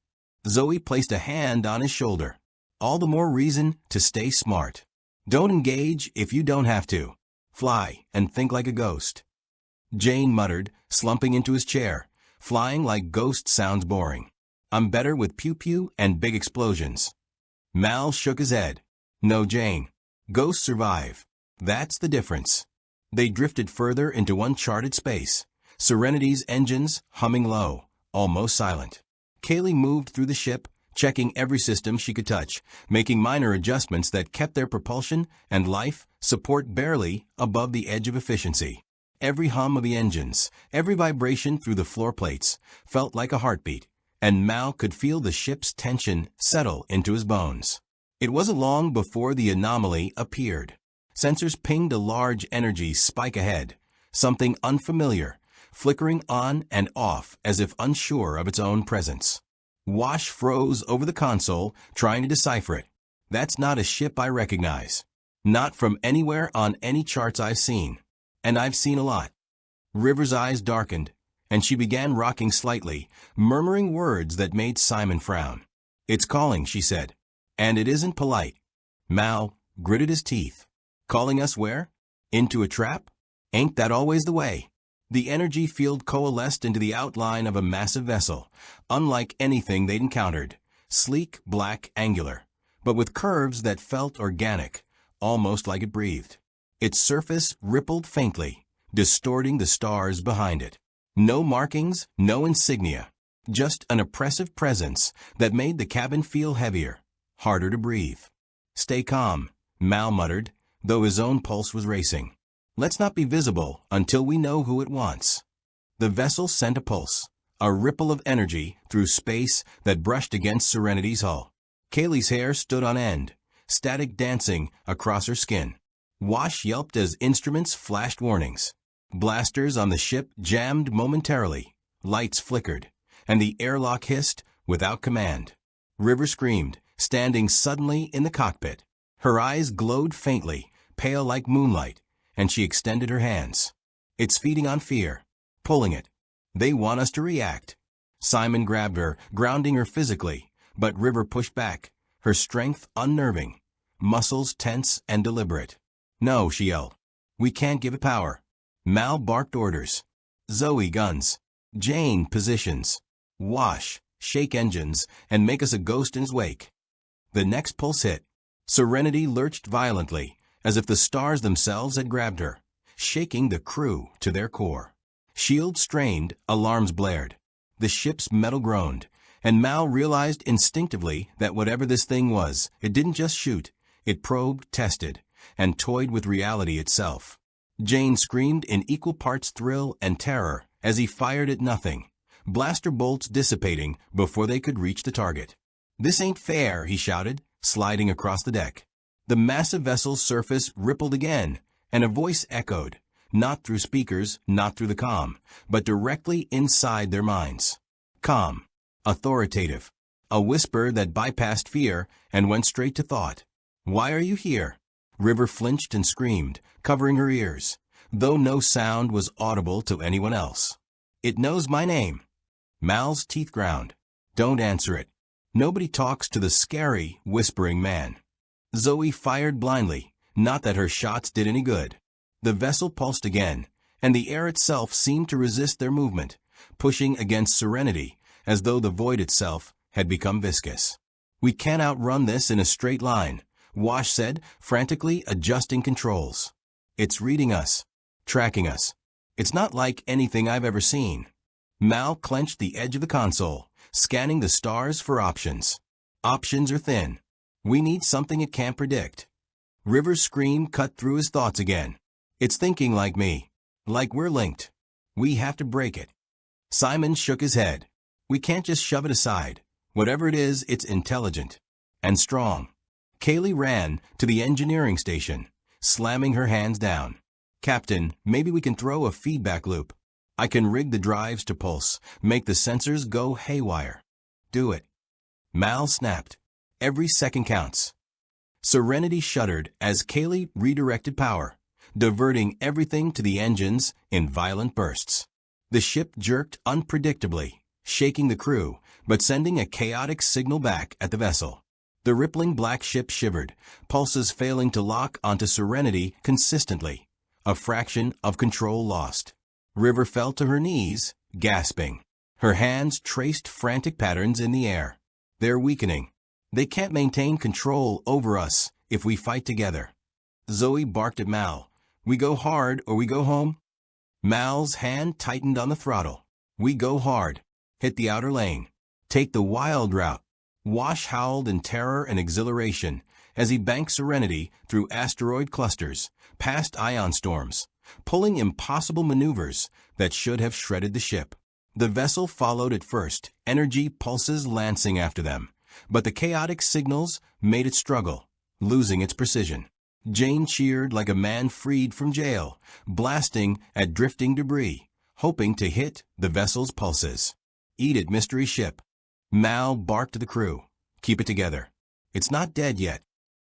Speaker 1: Zoe placed a hand on his shoulder. "All the more reason to stay smart. Don't engage if you don't have to. Fly and think like a ghost." Jayne muttered, slumping into his chair. "Flying like ghost sounds boring. I'm better with pew-pew and big explosions." Mal shook his head. "No, Jayne. Ghosts survive. That's the difference." They drifted further into uncharted space, Serenity's engines humming low, almost silent. Kaylee moved through the ship, checking every system she could touch, making minor adjustments that kept their propulsion and life support barely above the edge of efficiency. Every hum of the engines, every vibration through the floor plates, felt like a heartbeat, and Mal could feel the ship's tension settle into his bones. It wasn't long before the anomaly appeared. Sensors pinged a large energy spike ahead, something unfamiliar, flickering on and off as if unsure of its own presence. Wash froze over the console, trying to decipher it. "That's not a ship I recognize. Not from anywhere on any charts I've seen. And I've seen a lot." River's eyes darkened, and she began rocking slightly, murmuring words that made Simon frown. "It's calling," she said. "And it isn't polite." Mal gritted his teeth. "Calling us where? Into a trap? Ain't that always the way?" The energy field coalesced into the outline of a massive vessel, unlike anything they'd encountered. Sleek, black, angular, but with curves that felt organic, almost like it breathed. Its surface rippled faintly, distorting the stars behind it. No markings, no insignia, just an oppressive presence that made the cabin feel heavier, harder to breathe. "Stay calm," Mal muttered, though his own pulse was racing. "Let's not be visible until we know who it wants." The vessel sent a pulse, a ripple of energy through space that brushed against Serenity's hull. Kaylee's hair stood on end, static dancing across her skin. Wash yelped as instruments flashed warnings. Blasters on the ship jammed momentarily, lights flickered, and the airlock hissed without command. River screamed, standing suddenly in the cockpit. Her eyes glowed faintly, pale like moonlight, and she extended her hands. "It's feeding on fear, pulling it. They want us to react." Simon grabbed her, grounding her physically, but River pushed back, her strength unnerving, muscles tense and deliberate. "No," she yelled. "We can't give it power." Mal barked orders. "Zoe, guns. Jayne, positions. Wash, shake engines, and make us a ghost in his wake." The next pulse hit. Serenity lurched violently, as if the stars themselves had grabbed her, shaking the crew to their core. Shields strained, alarms blared. The ship's metal groaned, and Mal realized instinctively that whatever this thing was, it didn't just shoot, it probed, tested, and toyed with reality itself. Jayne screamed in equal parts thrill and terror as he fired at nothing, blaster bolts dissipating before they could reach the target. "This ain't fair," he shouted, sliding across the deck. The massive vessel's surface rippled again, and a voice echoed, not through speakers, not through the comm, but directly inside their minds. Calm, authoritative, A whisper that bypassed fear and went straight to thought. "Why are you here?" River flinched and screamed, covering her ears, though no sound was audible to anyone else. "It knows my name." Mal's teeth ground. "Don't answer it." Nobody talks to the scary, whispering man. Zoe fired blindly, not that her shots did any good. The vessel pulsed again, and the air itself seemed to resist their movement, pushing against Serenity, as though the void itself had become viscous. "We can't outrun this in a straight line," Wash said, frantically adjusting controls. "It's reading us, tracking us. It's not like anything I've ever seen." Mal clenched the edge of the console, scanning the stars for options. "Options are thin. We need something it can't predict." River's scream cut through his thoughts again. "It's thinking like me. Like we're linked. We have to break it." Simon shook his head. "We can't just shove it aside. Whatever it is, it's intelligent. And strong." Kaylee ran to the engineering station, slamming her hands down. "Captain, maybe we can throw a feedback loop. I can rig the drives to pulse, make the sensors go haywire." "Do it." Mal snapped. "Every second counts." Serenity shuddered as Kaylee redirected power, diverting everything to the engines in violent bursts. The ship jerked unpredictably, shaking the crew, but sending a chaotic signal back at the vessel. The rippling black ship shivered, pulses failing to lock onto Serenity consistently. A fraction of control lost. River fell to her knees, gasping. Her hands traced frantic patterns in the air. "They're weakening. They can't maintain control over us if we fight together." Zoe barked at Mal. "We go hard or we go home?" Mal's hand tightened on the throttle. "We go hard. Hit the outer lane. Take the wild route." Wash howled in terror and exhilaration as he banked Serenity through asteroid clusters, past ion storms, pulling impossible maneuvers that should have shredded the ship. The vessel followed at first, energy pulses lancing after them, but the chaotic signals made it struggle, losing its precision. Jayne cheered like a man freed from jail, blasting at drifting debris, hoping to hit the vessel's pulses. "Eat it, mystery ship." Mal barked to the crew. "Keep it together. It's not dead yet."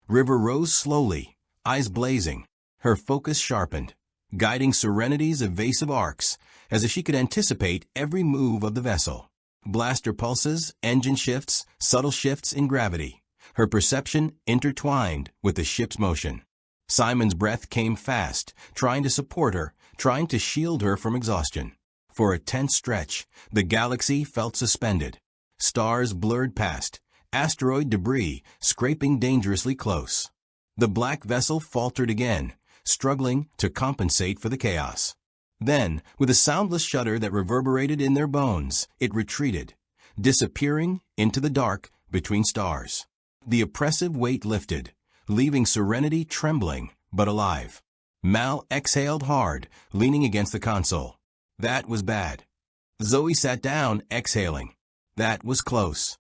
Speaker 1: River rose slowly, eyes blazing, her focus sharpened, guiding Serenity's evasive arcs as if she could anticipate every move of the vessel. Blaster pulses, engine shifts, subtle shifts in gravity, her perception intertwined with the ship's motion. Simon's breath came fast, trying to support her, trying to shield her from exhaustion. For a tense stretch, the galaxy felt suspended. Stars blurred past, asteroid debris scraping dangerously close. The black vessel faltered again, struggling to compensate for the chaos. Then, with a soundless shudder that reverberated in their bones, it retreated, disappearing into the dark between stars. The oppressive weight lifted, leaving Serenity trembling but alive. Mal exhaled hard, leaning against the console. That was bad. Zoe sat down, exhaling. That was close.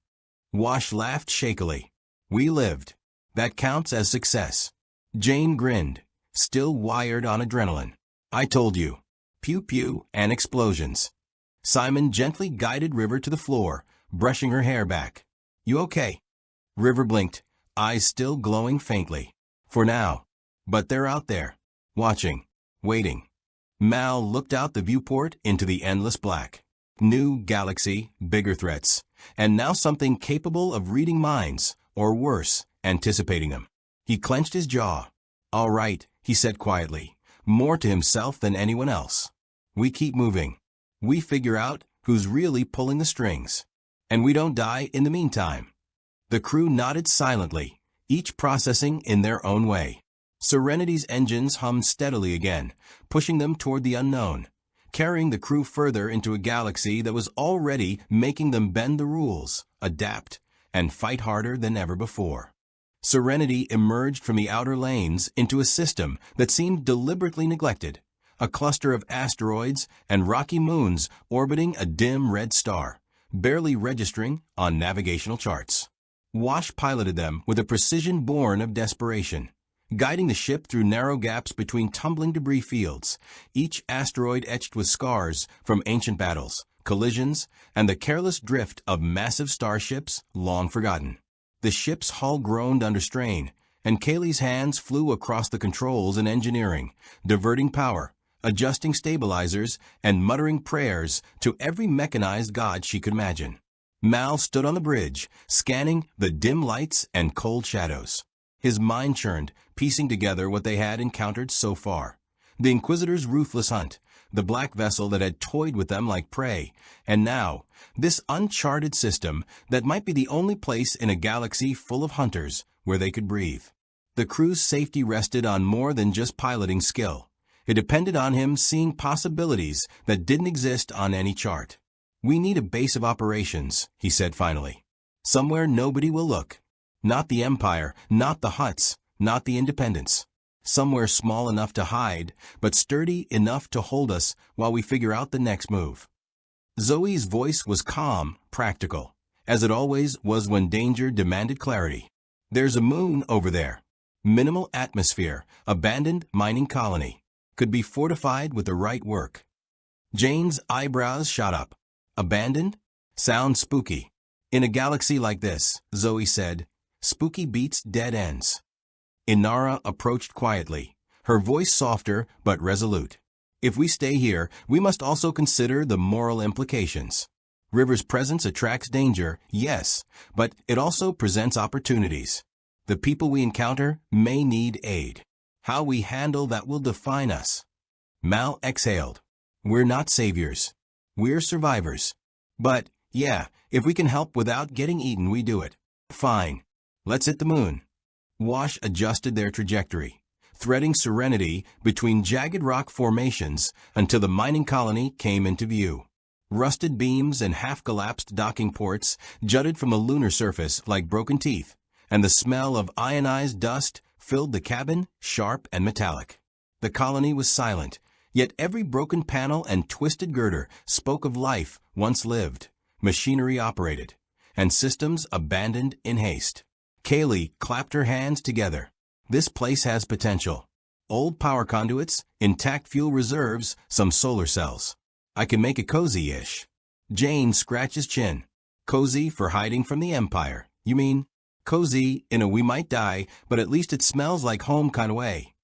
Speaker 1: Wash laughed shakily. We lived. That counts as success. Jayne grinned, still wired on adrenaline. I told you. Pew pew and explosions. Simon gently guided River to the floor, brushing her hair back. You okay? River blinked, eyes still glowing faintly. For now. But they're out there. Watching. Waiting. Mal looked out the viewport into the endless black. New galaxy, bigger threats, and now something capable of reading minds, or worse, anticipating them. He clenched his jaw. All right, he said quietly, more to himself than anyone else. We keep moving. We figure out who's really pulling the strings. And we don't die in the meantime. The crew nodded silently, each processing in their own way. Serenity's engines hummed steadily again, pushing them toward the unknown, carrying the crew further into a galaxy that was already making them bend the rules, adapt, and fight harder than ever before. Serenity emerged from the outer lanes into a system that seemed deliberately neglected, a cluster of asteroids and rocky moons orbiting a dim red star, barely registering on navigational charts. Wash piloted them with a precision born of desperation, guiding the ship through narrow gaps between tumbling debris fields, each asteroid etched with scars from ancient battles, collisions, and the careless drift of massive starships long forgotten. The ship's hull groaned under strain, and Kaylee's hands flew across the controls and engineering, diverting power, adjusting stabilizers, and muttering prayers to every mechanized god she could imagine. Mal stood on the bridge, scanning the dim lights and cold shadows. His mind churned, piecing together what they had encountered so far. The Inquisitor's ruthless hunt, the black vessel that had toyed with them like prey, and now, this uncharted system that might be the only place in a galaxy full of hunters where they could breathe. The crew's safety rested on more than just piloting skill. It depended on him seeing possibilities that didn't exist on any chart. "We need a base of operations," he said finally. "Somewhere nobody will look. Not the Empire, not the Hutts, not the Independents. Somewhere small enough to hide, but sturdy enough to hold us while we figure out the next move." Zoe's voice was calm, practical, as it always was when danger demanded clarity. "There's a moon over there. Minimal atmosphere, abandoned mining colony. Could be fortified with the right work." Jayne's eyebrows shot up. "Abandoned? Sounds spooky." "In a galaxy like this," Zoe said, "spooky beats dead ends." Inara approached quietly, her voice softer but resolute. "If we stay here, we must also consider the moral implications. River's presence attracts danger, yes, but it also presents opportunities. The people we encounter may need aid. How we handle that will define us." Mal exhaled. "We're not saviors. We're survivors. But, yeah, if we can help without getting eaten, we do it. Fine. Let's hit the moon." Wash adjusted their trajectory, threading Serenity between jagged rock formations until the mining colony came into view. Rusted beams and half-collapsed docking ports jutted from the lunar surface like broken teeth, and the smell of ionized dust filled the cabin, sharp and metallic. The colony was silent, yet every broken panel and twisted girder spoke of life once lived, machinery operated, and systems abandoned in haste. Kaylee clapped her hands together. "This place has potential. Old power conduits, intact fuel reserves, some solar cells. I can make it cozy-ish." Jayne scratched his chin. "Cozy for hiding from the Empire, you mean? Cozy in a we might die, but at least it smells like home kind of way."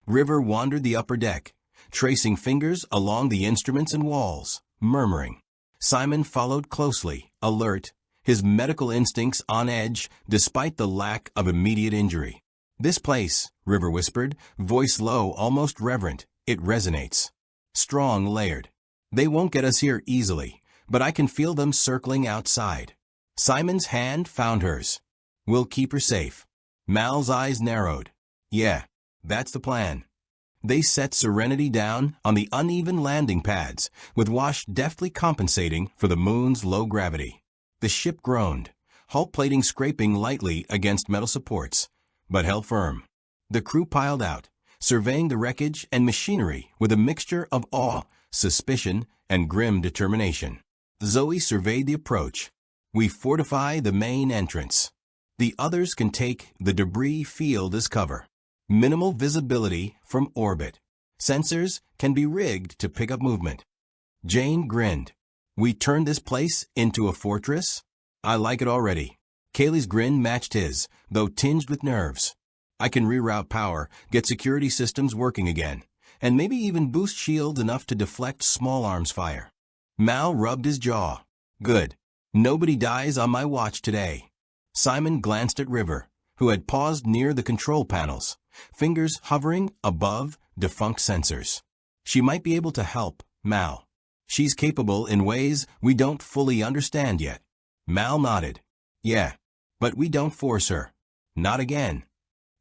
Speaker 1: River wandered the upper deck, tracing fingers along the instruments and walls, murmuring. Simon followed closely, alert, his medical instincts on edge despite the lack of immediate injury. "This place," River whispered, voice low, almost reverent, "it resonates. Strong, layered. They won't get us here easily, but I can feel them circling outside." Simon's hand found hers. "We'll keep her safe." Mal's eyes narrowed. "Yeah, that's the plan." They set Serenity down on the uneven landing pads, with Wash deftly compensating for the moon's low gravity. The ship groaned, hull plating scraping lightly against metal supports, but held firm. The crew piled out, surveying the wreckage and machinery with a mixture of awe, suspicion, and grim determination. Zoe surveyed the approach. "We fortify the main entrance. The others can take the debris field as cover. Minimal visibility from orbit. Sensors can be rigged to pick up movement." Jayne grinned. "We turned this place into a fortress? I like it already." Kaylee's grin matched his, though tinged with nerves. "I can reroute power, get security systems working again, and maybe even boost shields enough to deflect small arms fire." Mal rubbed his jaw. "Good. Nobody dies on my watch today." Simon glanced at River, who had paused near the control panels, fingers hovering above defunct sensors. "She might be able to help, Mal. She's capable in ways we don't fully understand yet." Mal nodded. "Yeah, but we don't force her. Not again."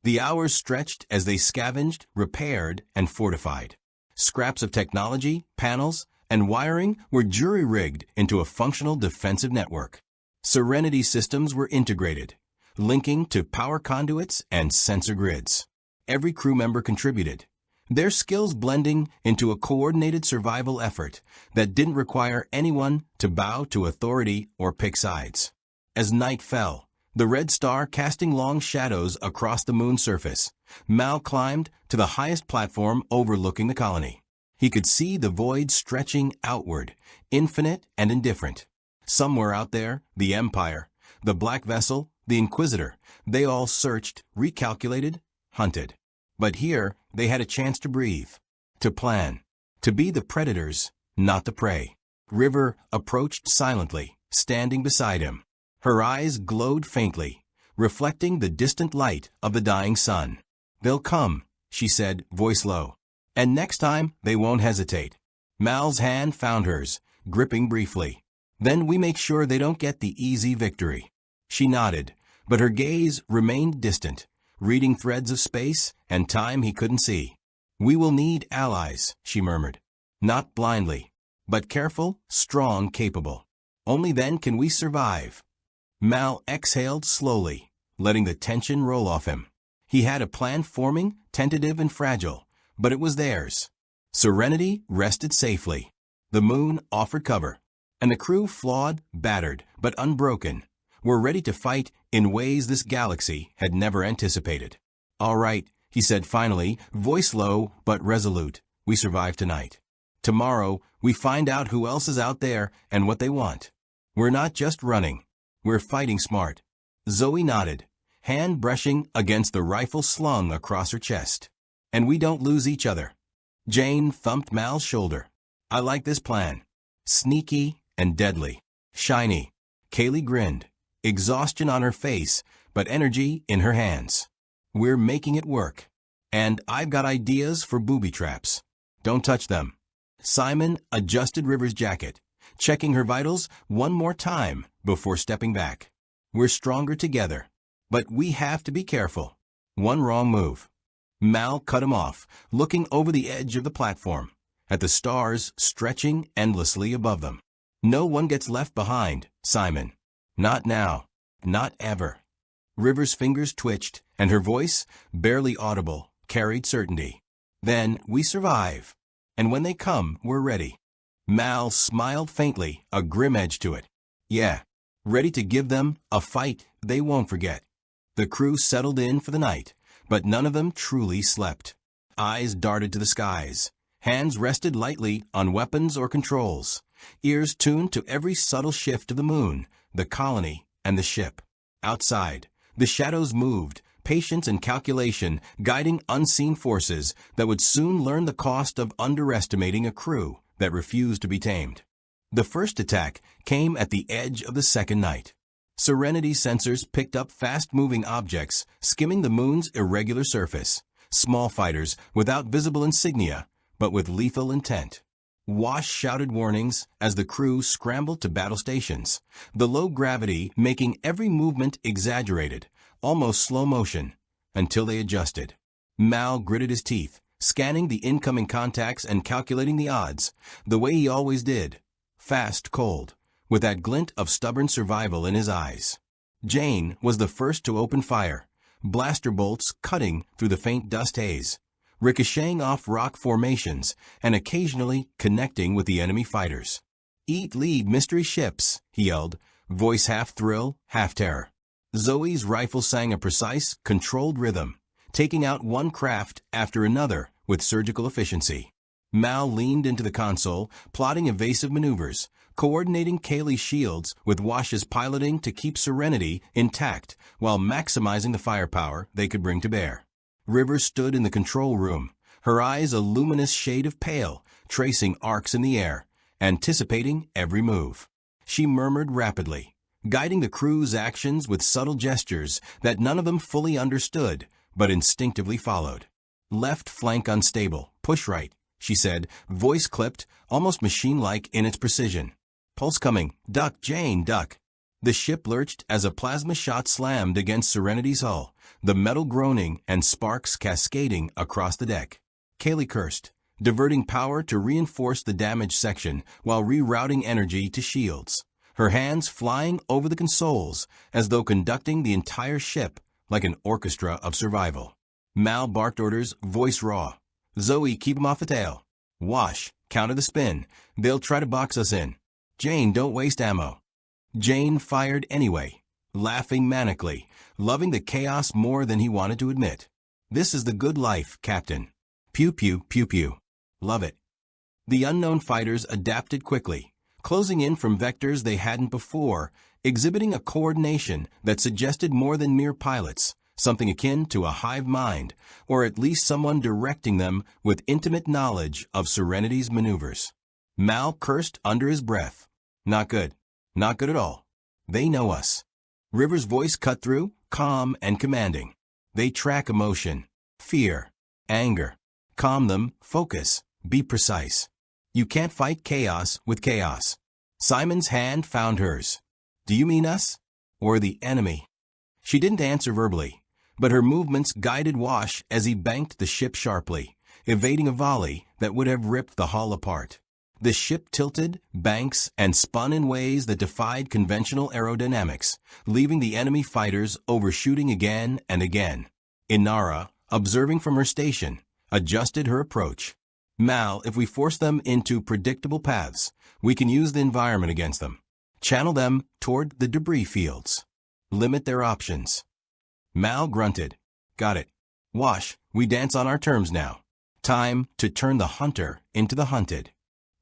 Speaker 1: The hours stretched as they scavenged, repaired, and fortified. Scraps of technology, panels, and wiring were jury-rigged into a functional defensive network. Serenity systems were integrated, linking to power conduits and sensor grids. Every crew member contributed, their skills blending into a coordinated survival effort that didn't require anyone to bow to authority or pick sides. As night fell, the red star casting long shadows across the moon's surface, Mal climbed to the highest platform overlooking the colony. He could see the void stretching outward, infinite and indifferent. Somewhere out there, the Empire, the Black Vessel, the Inquisitor, they all searched, recalculated, hunted. But here, they had a chance to breathe, to plan, to be the predators, not the prey. River approached silently, standing beside him. Her eyes glowed faintly, reflecting the distant light of the dying sun. "They'll come," she said, voice low. "And next time, they won't hesitate." Mal's hand found hers, gripping briefly. "Then we make sure they don't get the easy victory." She nodded, but her gaze remained distant, reading threads of space and time he couldn't see. "We will need allies," she murmured. "Not blindly, but careful, strong, capable. Only then can we survive." Mal exhaled slowly, letting the tension roll off him. He had a plan forming, tentative and fragile, but it was theirs. Serenity rested safely. The moon offered cover, and the crew, flawed, battered, but unbroken, were ready to fight in ways this galaxy had never anticipated. "All right," he said finally, voice low but resolute. "We survive tonight. Tomorrow, we find out who else is out there and what they want. We're not just running. We're fighting smart." Zoe nodded, hand brushing against the rifle slung across her chest. "And we don't lose each other." Jayne thumped Mal's shoulder. "I like this plan. Sneaky and deadly. Shiny." Kaylee grinned, exhaustion on her face, but energy in her hands. "We're making it work. And I've got ideas for booby traps. Don't touch them." Simon adjusted River's jacket, checking her vitals one more time before stepping back. "We're stronger together, but we have to be careful. One wrong move." Mal cut him off, looking over the edge of the platform, at the stars stretching endlessly above them. "No one gets left behind, Simon. Not now. Not ever." River's fingers twitched, and her voice, barely audible, carried certainty. "Then we survive. And when they come, we're ready." Mal smiled faintly, a grim edge to it. "Yeah, ready to give them a fight they won't forget." The crew settled in for the night, but none of them truly slept. Eyes darted to the skies. Hands rested lightly on weapons or controls. Ears tuned to every subtle shift of the moon, the colony, and the ship. Outside, the shadows moved, patience and calculation guiding unseen forces that would soon learn the cost of underestimating a crew that refused to be tamed. The first attack came at the edge of the second night. Serenity sensors picked up fast-moving objects skimming the moon's irregular surface, small fighters without visible insignia, but with lethal intent. Wash shouted warnings as the crew scrambled to battle stations, the low gravity making every movement exaggerated, almost slow motion, until they adjusted. Mal gritted his teeth, scanning the incoming contacts and calculating the odds, the way he always did, fast, cold, with that glint of stubborn survival in his eyes. Jayne was the first to open fire, blaster bolts cutting through the faint dust haze, ricocheting off rock formations and occasionally connecting with the enemy fighters. "Eat lead, mystery ships," he yelled, voice half thrill, half terror. Zoe's rifle sang a precise, controlled rhythm, taking out one craft after another with surgical efficiency. Mal leaned into the console, plotting evasive maneuvers, coordinating Kaylee's shields with Wash's piloting to keep Serenity intact while maximizing the firepower they could bring to bear. River stood in the control room, her eyes a luminous shade of pale, tracing arcs in the air, anticipating every move. She murmured rapidly, guiding the crew's actions with subtle gestures that none of them fully understood, but instinctively followed. "Left flank unstable, push right," she said, voice clipped, almost machine-like in its precision. "Pulse coming, duck, Jayne, duck." The ship lurched as a plasma shot slammed against Serenity's hull, the metal groaning and sparks cascading across the deck. Kaylee cursed, diverting power to reinforce the damaged section while rerouting energy to shields, her hands flying over the consoles as though conducting the entire ship like an orchestra of survival. Mal barked orders, voice raw. "Zoe, keep him off the tail." "Wash, counter the spin. They'll try to box us in." "Jayne, don't waste ammo." Jayne fired anyway, laughing manically, loving the chaos more than he wanted to admit. "This is the good life, Captain. Pew pew pew pew. Love it." The unknown fighters adapted quickly, closing in from vectors they hadn't before, exhibiting a coordination that suggested more than mere pilots, something akin to a hive mind, or at least someone directing them with intimate knowledge of Serenity's maneuvers. Mal cursed under his breath. Not good. Not good at all. They know us. River's voice cut through, calm and commanding. They track emotion, fear, anger. Calm them, focus, be precise. You can't fight chaos with chaos. Simon's hand found hers. Do you mean us? Or the enemy? She didn't answer verbally, but her movements guided Wash as he banked the ship sharply, evading a volley that would have ripped the hull apart. The ship tilted, banks, and spun in ways that defied conventional aerodynamics, leaving the enemy fighters overshooting again and again. Inara, observing from her station, adjusted her approach. Mal, if we force them into predictable paths, we can use the environment against them. Channel them toward the debris fields. Limit their options. Mal grunted. Got it. Wash, we dance on our terms now. Time to turn the hunter into the hunted.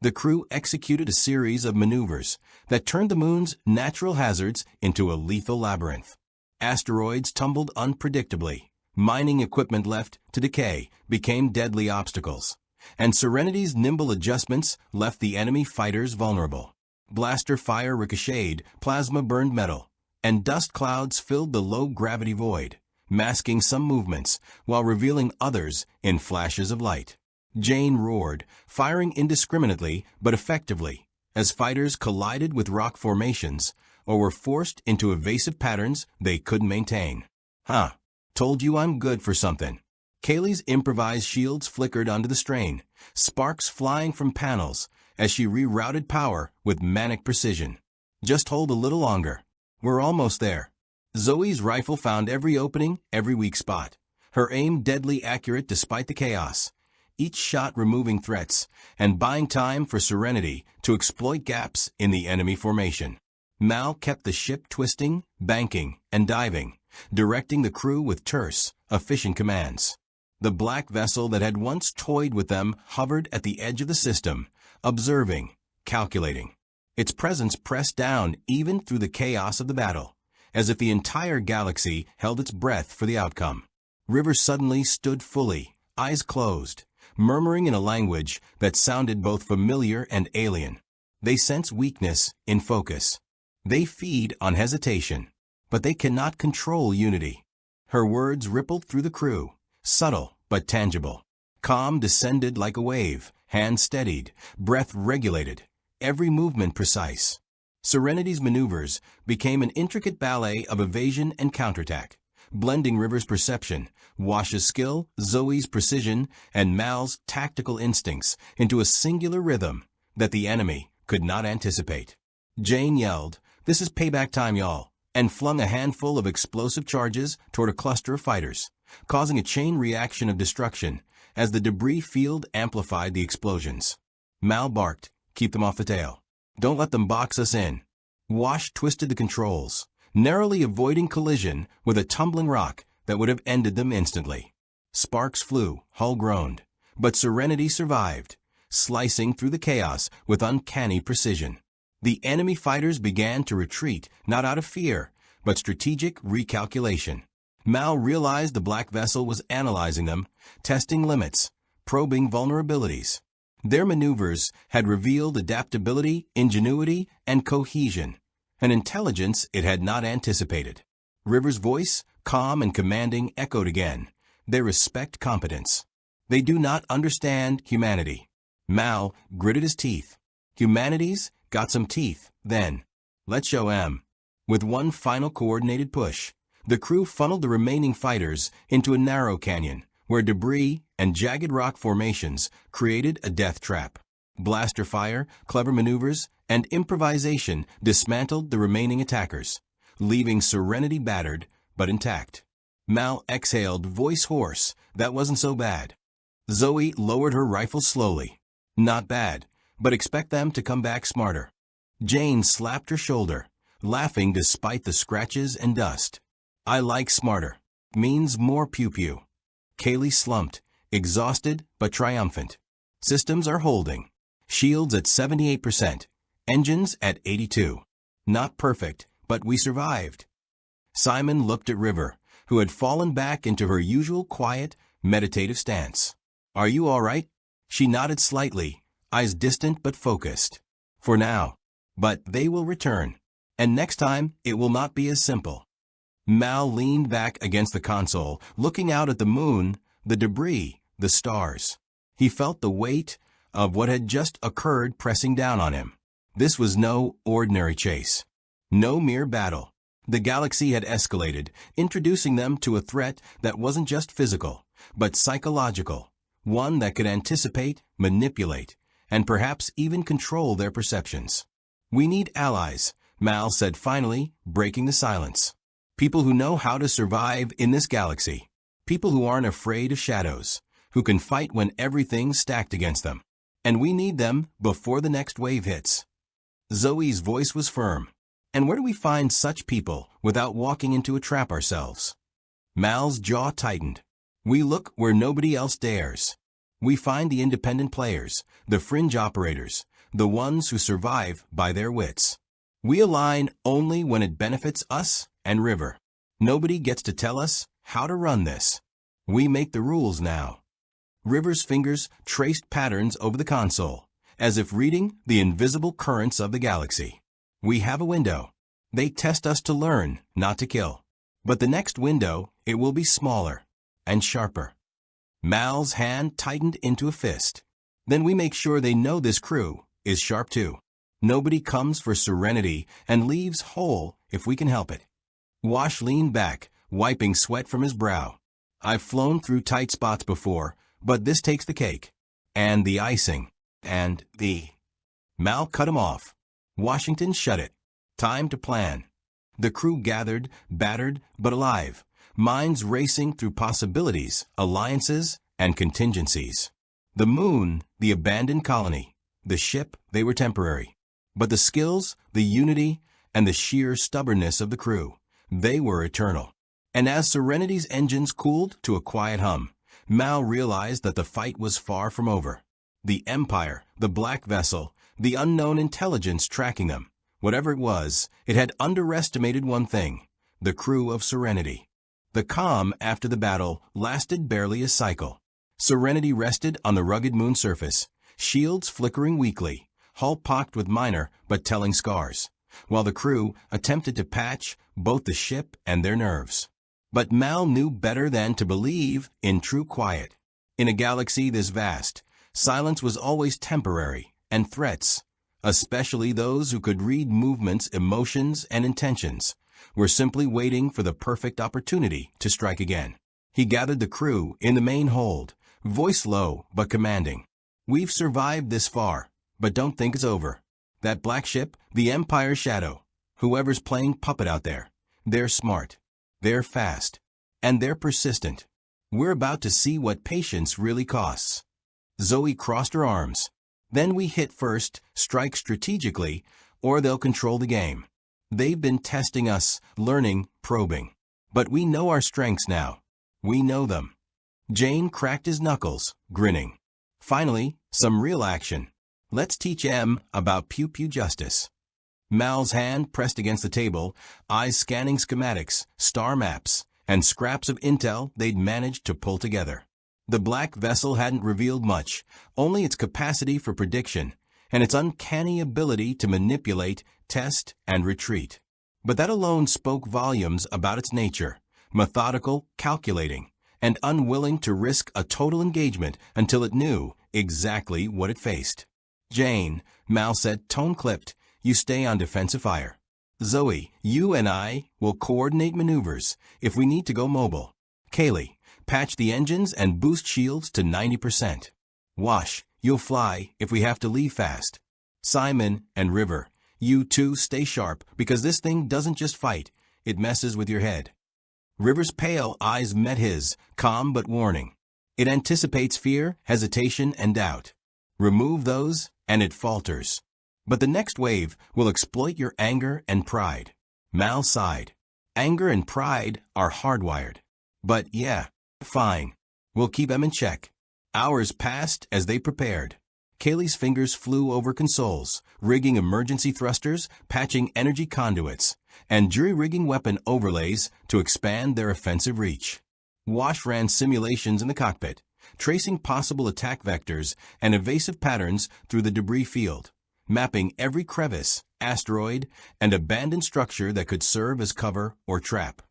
Speaker 1: The crew executed a series of maneuvers that turned the moon's natural hazards into a lethal labyrinth. Asteroids tumbled unpredictably. Mining equipment left to decay became deadly obstacles. And Serenity's nimble adjustments left the enemy fighters vulnerable. Blaster fire ricocheted, plasma burned metal, and dust clouds filled the low-gravity void, masking some movements while revealing others in flashes of light. Jayne roared, firing indiscriminately but effectively, as fighters collided with rock formations or were forced into evasive patterns they couldn't maintain. Huh. Told you I'm good for something. Kaylee's improvised shields flickered under the strain, sparks flying from panels as she rerouted power with manic precision. Just hold a little longer. We're almost there. Zoe's rifle found every opening, every weak spot. Her aim deadly accurate despite the chaos. Each shot removing threats and buying time for Serenity to exploit gaps in the enemy formation. Mal kept the ship twisting, banking, and diving, directing the crew with terse, efficient commands. The black vessel that had once toyed with them hovered at the edge of the system, observing, calculating. Its presence pressed down even through the chaos of the battle, as if the entire galaxy held its breath for the outcome. River suddenly stood fully, eyes closed, murmuring in a language that sounded both familiar and alien. They sense weakness in focus. They feed on hesitation, but they cannot control unity. Her words rippled through the crew, subtle but tangible. Calm descended like a wave, hands steadied, breath regulated, every movement precise. Serenity's maneuvers became an intricate ballet of evasion and counterattack, blending River's perception, Wash's skill, Zoe's precision, and Mal's tactical instincts into a singular rhythm that the enemy could not anticipate. Jayne yelled, "This is payback time, y'all," and flung a handful of explosive charges toward a cluster of fighters, causing a chain reaction of destruction as the debris field amplified the explosions. Mal barked, "Keep them off the tail. Don't let them box us in." Wash twisted the controls, narrowly avoiding collision with a tumbling rock that would have ended them instantly. Sparks flew, hull groaned, but Serenity survived, slicing through the chaos with uncanny precision. The enemy fighters began to retreat, not out of fear, but strategic recalculation. Mal realized the black vessel was analyzing them, testing limits, probing vulnerabilities. Their maneuvers had revealed adaptability, ingenuity, and cohesion, an intelligence it had not anticipated. River's voice, calm and commanding, echoed again. They respect competence. They do not understand humanity. Mal gritted his teeth. Humanity's got some teeth, then. Let's show 'em. With one final coordinated push, the crew funneled the remaining fighters into a narrow canyon, where debris and jagged rock formations created a death trap. Blaster fire, clever maneuvers, and improvisation dismantled the remaining attackers, leaving Serenity battered but intact. Mal exhaled, voice hoarse. That wasn't so bad. Zoe lowered her rifle slowly. Not bad, but expect them to come back smarter. Jayne slapped her shoulder, laughing despite the scratches and dust. I like smarter. Means more pew-pew. Kaylee slumped, exhausted but triumphant. Systems are holding. Shields at 78%. Engines at 82. Not perfect, but we survived. Simon looked at River, who had fallen back into her usual quiet, meditative stance. Are you all right? She nodded slightly, eyes distant but focused. For now. But they will return. And next time, it will not be as simple. Mal leaned back against the console, looking out at the moon, the debris, the stars. He felt the weight of what had just occurred pressing down on him. This was no ordinary chase. No mere battle. The galaxy had escalated, introducing them to a threat that wasn't just physical, but psychological, one that could anticipate, manipulate, and perhaps even control their perceptions. We need allies, Mal said finally, breaking the silence. People who know how to survive in this galaxy. People who aren't afraid of shadows, who can fight when everything's stacked against them. And we need them before the next wave hits. Zoe's voice was firm. And where do we find such people without walking into a trap ourselves? Mal's jaw tightened. We look where nobody else dares. We find the independent players, the fringe operators, the ones who survive by their wits. We align only when it benefits us and River. Nobody gets to tell us how to run this. We make the rules now. River's fingers traced patterns over the console, as if reading the invisible currents of the galaxy. We have a window. They test us to learn, not to kill. But the next window, it will be smaller and sharper. Mal's hand tightened into a fist. Then we make sure they know this crew is sharp too. Nobody comes for Serenity and leaves whole if we can help it. Wash leaned back, wiping sweat from his brow. I've flown through tight spots before, but this takes the cake. And the icing. And the... Mal cut him off. Washington shut it. Time to plan. The crew gathered, battered, but alive, minds racing through possibilities, alliances, and contingencies. The moon, the abandoned colony. The ship, they were temporary. But the skills, the unity, and the sheer stubbornness of the crew, they were eternal. And as Serenity's engines cooled to a quiet hum, Mal realized that the fight was far from over. The Empire, the black vessel, the unknown intelligence tracking them, whatever it was, it had underestimated one thing, the crew of Serenity. The calm after the battle lasted barely a cycle. Serenity rested on the rugged moon surface, shields flickering weakly, hull pocked with minor but telling scars, while the crew attempted to patch both the ship and their nerves. But Mal knew better than to believe in true quiet. In a galaxy this vast, silence was always temporary, and threats, especially those who could read movements, emotions, and intentions, were simply waiting for the perfect opportunity to strike again. He gathered the crew in the main hold, voice low but commanding. We've survived this far, but don't think it's over. That black ship, the Empire's shadow, whoever's playing puppet out there, they're smart, they're fast, and they're persistent. We're about to see what patience really costs. Zoe crossed her arms. Then we hit first, strike strategically, or they'll control the game. They've been testing us, learning, probing. But we know our strengths now. We know them. Jayne cracked his knuckles, grinning. Finally, some real action. Let's teach M about pew-pew justice. Mal's hand pressed against the table, eyes scanning schematics, star maps, and scraps of intel they'd managed to pull together. The black vessel hadn't revealed much, only its capacity for prediction, and its uncanny ability to manipulate, test, and retreat. But that alone spoke volumes about its nature, methodical, calculating, and unwilling to risk a total engagement until it knew exactly what it faced. Jayne, Mal said, tone clipped, you stay on defensive fire. Zoe, you and I will coordinate maneuvers if we need to go mobile. Kaylee, patch the engines and boost shields to 90%. Wash, you'll fly if we have to leave fast. Simon and River, you two stay sharp because this thing doesn't just fight, it messes with your head. River's pale eyes met his, calm but warning. It anticipates fear, hesitation, and doubt. Remove those, and it falters. But the next wave will exploit your anger and pride. Mal sighed. Anger and pride are hardwired. But yeah, fine. We'll keep them in check. Hours passed as they prepared. Kaylee's fingers flew over consoles, rigging emergency thrusters, patching energy conduits, and jury-rigging weapon overlays to expand their offensive reach. Wash ran simulations in the cockpit, tracing possible attack vectors and evasive patterns through the debris field, mapping every crevice, asteroid, and abandoned structure that could serve as cover or trap.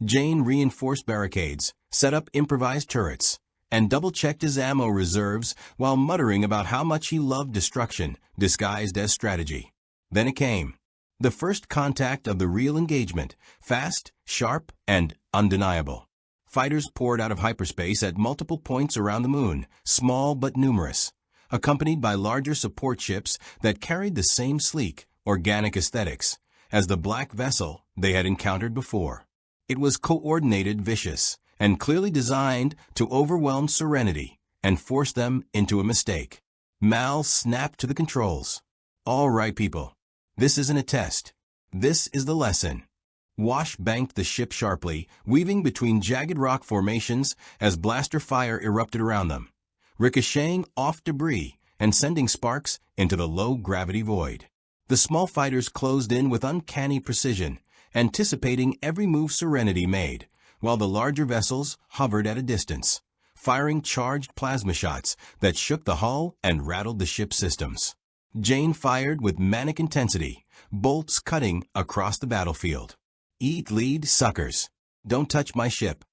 Speaker 1: Jayne reinforced barricades, set up improvised turrets, and double-checked his ammo reserves while muttering about how much he loved destruction disguised as strategy. Then it came. The first contact of the real engagement, fast, sharp, and undeniable. Fighters poured out of hyperspace at multiple points around the moon, small but numerous, accompanied by larger support ships that carried the same sleek, organic aesthetics as the black vessel they had encountered before. It was coordinated, vicious, and clearly designed to overwhelm Serenity and force them into a mistake. Mal snapped to the controls. "All right, people. This isn't a test. This is the lesson." Wash banked the ship sharply, weaving between jagged rock formations as blaster fire erupted around them, ricocheting off debris and sending sparks into the low-gravity void. The small fighters closed in with uncanny precision, anticipating every move Serenity made, while the larger vessels hovered at a distance, firing charged plasma shots that shook the hull and rattled the ship's systems. Jayne fired with manic intensity, bolts cutting across the battlefield. "Eat lead, suckers. Don't touch my ship."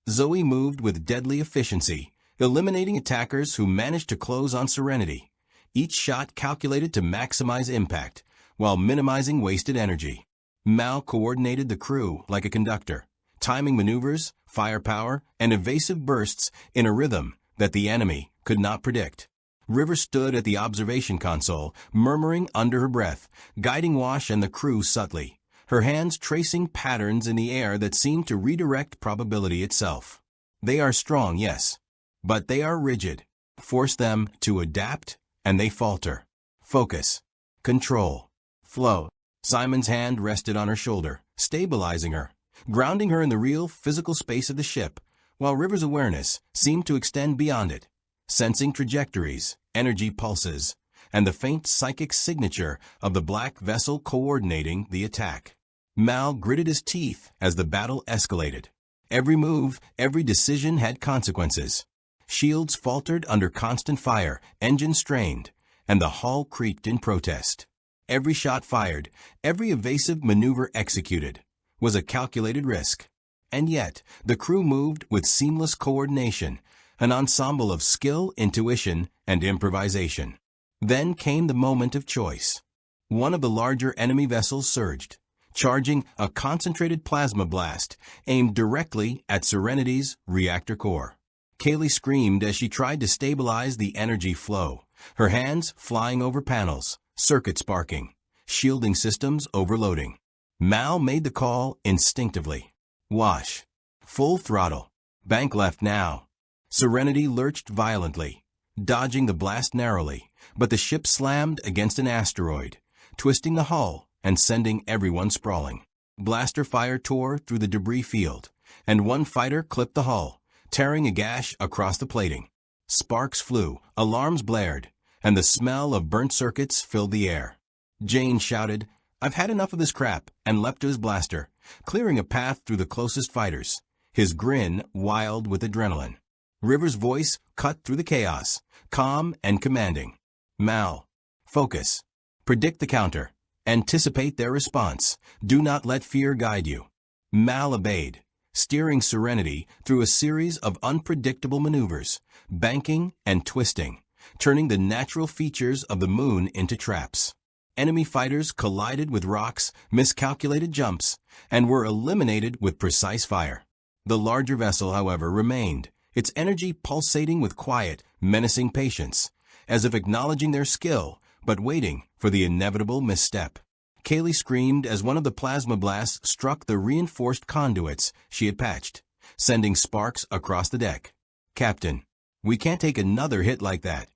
Speaker 1: Zoe moved with deadly efficiency, eliminating attackers who managed to close on Serenity, each shot calculated to maximize impact while minimizing wasted energy. Mal coordinated the crew like a conductor, timing maneuvers, firepower, and evasive bursts in a rhythm that the enemy could not predict. River stood at the observation console, murmuring under her breath, guiding Wash and the crew subtly, her hands tracing patterns in the air that seemed to redirect probability itself. They are strong, yes, but they are rigid. Force them to adapt, and they falter. Focus. Control. Flow. Simon's hand rested on her shoulder, stabilizing her, grounding her in the real physical space of the ship, while River's awareness seemed to extend beyond it, sensing trajectories, energy pulses, and the faint psychic signature of the black vessel coordinating the attack. Mal gritted his teeth as the battle escalated. Every move, every decision had consequences. Shields faltered under constant fire, engines strained, and the hull creaked in protest. Every shot fired, every evasive maneuver executed, was a calculated risk. And yet, the crew moved with seamless coordination, an ensemble of skill, intuition, and improvisation. Then came the moment of choice. One of the larger enemy vessels surged, charging a concentrated plasma blast aimed directly at Serenity's reactor core. Kaylee screamed as she tried to stabilize the energy flow, her hands flying over panels, circuits sparking, shielding systems overloading. Mal made the call instinctively. Wash. Full throttle. Bank left now. Serenity lurched violently, dodging the blast narrowly, but the ship slammed against an asteroid, twisting the hull and sending everyone sprawling. Blaster fire tore through the debris field, and one fighter clipped the hull, tearing a gash across the plating. Sparks flew, alarms blared, and the smell of burnt circuits filled the air. Jayne shouted, "I've had enough of this crap," and leapt to his blaster, clearing a path through the closest fighters, his grin wild with adrenaline. River's voice cut through the chaos, calm and commanding. "Mal, focus. Predict the counter. Anticipate their response. Do not let fear guide you." Mal obeyed, steering Serenity through a series of unpredictable maneuvers, banking and twisting, turning the natural features of the moon into traps. Enemy fighters collided with rocks, miscalculated jumps, and were eliminated with precise fire. The larger vessel, however, remained, its energy pulsating with quiet, menacing patience, as if acknowledging their skill, but waiting for the inevitable misstep. Kaylee screamed as one of the plasma blasts struck the reinforced conduits she had patched, sending sparks across the deck. "Captain, we can't take another hit like that."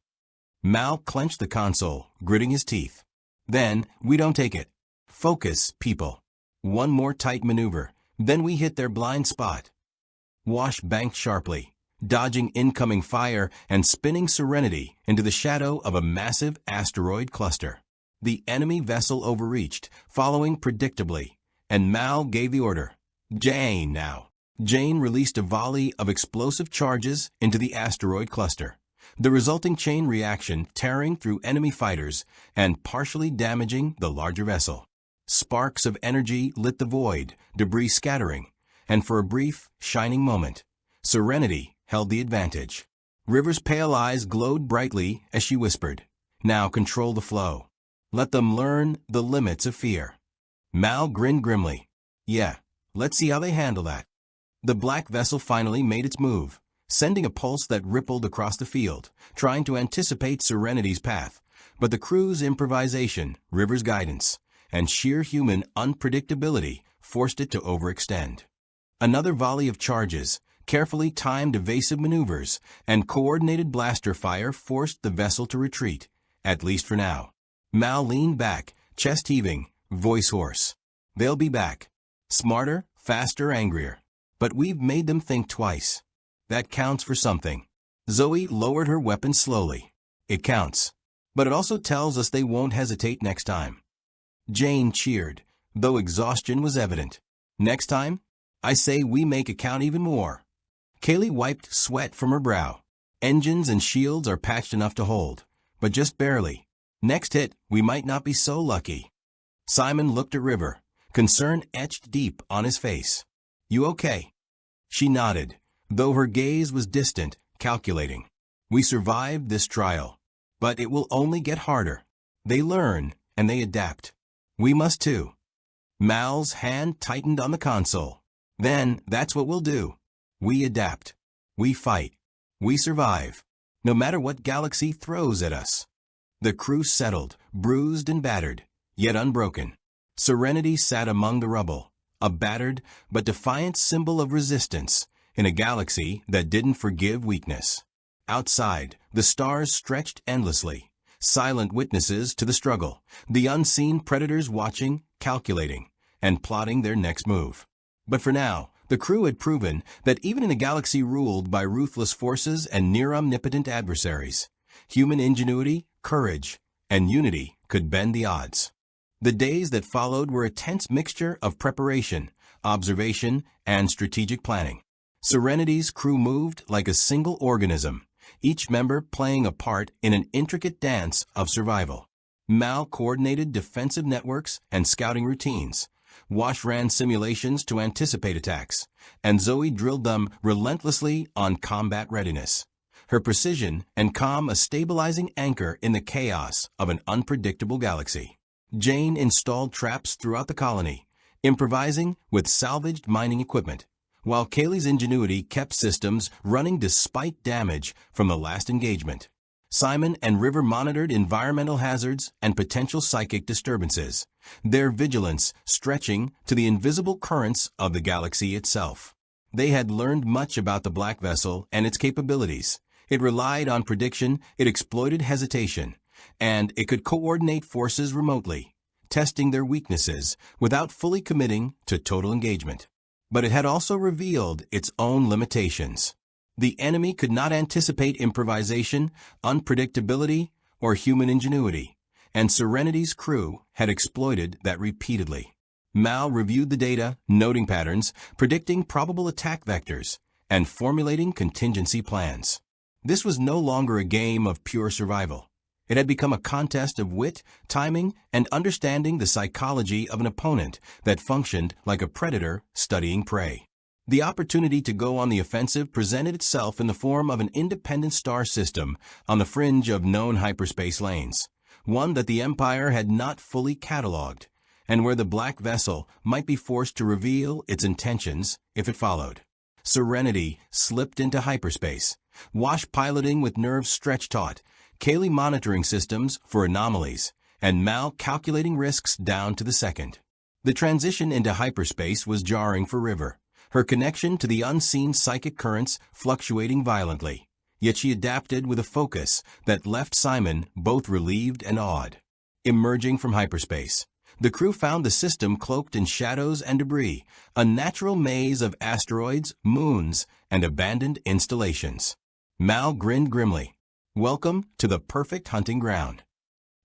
Speaker 1: Mal clenched the console, gritting his teeth. "Then, we don't take it. Focus, people. One more tight maneuver, then we hit their blind spot." Wash banked sharply, dodging incoming fire and spinning Serenity into the shadow of a massive asteroid cluster. The enemy vessel overreached, following predictably, and Mal gave the order. Jayne now. Jayne released a volley of explosive charges into the asteroid cluster, the resulting chain reaction tearing through enemy fighters and partially damaging the larger vessel. Sparks of energy lit the void, debris scattering, and for a brief, shining moment, Serenity held the advantage. River's pale eyes glowed brightly as she whispered, "Now control the flow. Let them learn the limits of fear." Mal grinned grimly. "Yeah, let's see how they handle that." The black vessel finally made its move, sending a pulse that rippled across the field, trying to anticipate Serenity's path. But the crew's improvisation, River's guidance, and sheer human unpredictability forced it to overextend. Another volley of charges, carefully timed evasive maneuvers, and coordinated blaster fire forced the vessel to retreat, at least for now. Mal leaned back, chest heaving, voice hoarse. "They'll be back. Smarter, faster, angrier. But we've made them think twice. That counts for something." Zoe lowered her weapon slowly. "It counts. But it also tells us they won't hesitate next time." Jayne cheered, though exhaustion was evident. "Next time? I say we make it count even more." Kaylee wiped sweat from her brow. "Engines and shields are patched enough to hold, but just barely. Next hit, we might not be so lucky." Simon looked at River, concern etched deep on his face. "You okay?" She nodded, though her gaze was distant, calculating. "We survived this trial, but it will only get harder. They learn, and they adapt. We must too." Mal's hand tightened on the console. "Then that's what we'll do. We adapt. We fight. We survive, no matter what galaxy throws at us." The crew settled, bruised and battered, yet unbroken. Serenity sat among the rubble, a battered but defiant symbol of resistance in a galaxy that didn't forgive weakness. Outside, the stars stretched endlessly, silent witnesses to the struggle, the unseen predators watching, calculating, and plotting their next move. But for now, the crew had proven that even in a galaxy ruled by ruthless forces and near-omnipotent adversaries, human ingenuity, courage, and unity could bend the odds. The days that followed were a tense mixture of preparation, observation, and strategic planning. Serenity's crew moved like a single organism, each member playing a part in an intricate dance of survival. Mal coordinated defensive networks and scouting routines. Wash ran simulations to anticipate attacks, and Zoe drilled them relentlessly on combat readiness. Her precision and calm a stabilizing anchor in the chaos of an unpredictable galaxy. Jayne installed traps throughout the colony, improvising with salvaged mining equipment, while Kaylee's ingenuity kept systems running despite damage from the last engagement. Simon and River monitored environmental hazards and potential psychic disturbances, their vigilance stretching to the invisible currents of the galaxy itself. They had learned much about the black vessel and its capabilities. It relied on prediction, it exploited hesitation, and it could coordinate forces remotely, testing their weaknesses without fully committing to total engagement. But it had also revealed its own limitations. The enemy could not anticipate improvisation, unpredictability, or human ingenuity, and Serenity's crew had exploited that repeatedly. Mal reviewed the data, noting patterns, predicting probable attack vectors, and formulating contingency plans. This was no longer a game of pure survival. It had become a contest of wit, timing, and understanding the psychology of an opponent that functioned like a predator studying prey. The opportunity to go on the offensive presented itself in the form of an independent star system on the fringe of known hyperspace lanes, one that the Empire had not fully catalogued, and where the black vessel might be forced to reveal its intentions if it followed. Serenity slipped into hyperspace, Wash piloting with nerves stretched taut, Kaylee monitoring systems for anomalies, and Mal calculating risks down to the second. The transition into hyperspace was jarring for River, her connection to the unseen psychic currents fluctuating violently, yet she adapted with a focus that left Simon both relieved and awed. Emerging from hyperspace, The crew found the system cloaked in shadows and debris, a natural maze of asteroids, moons, and abandoned installations. Mal grinned grimly. Welcome to the perfect hunting ground.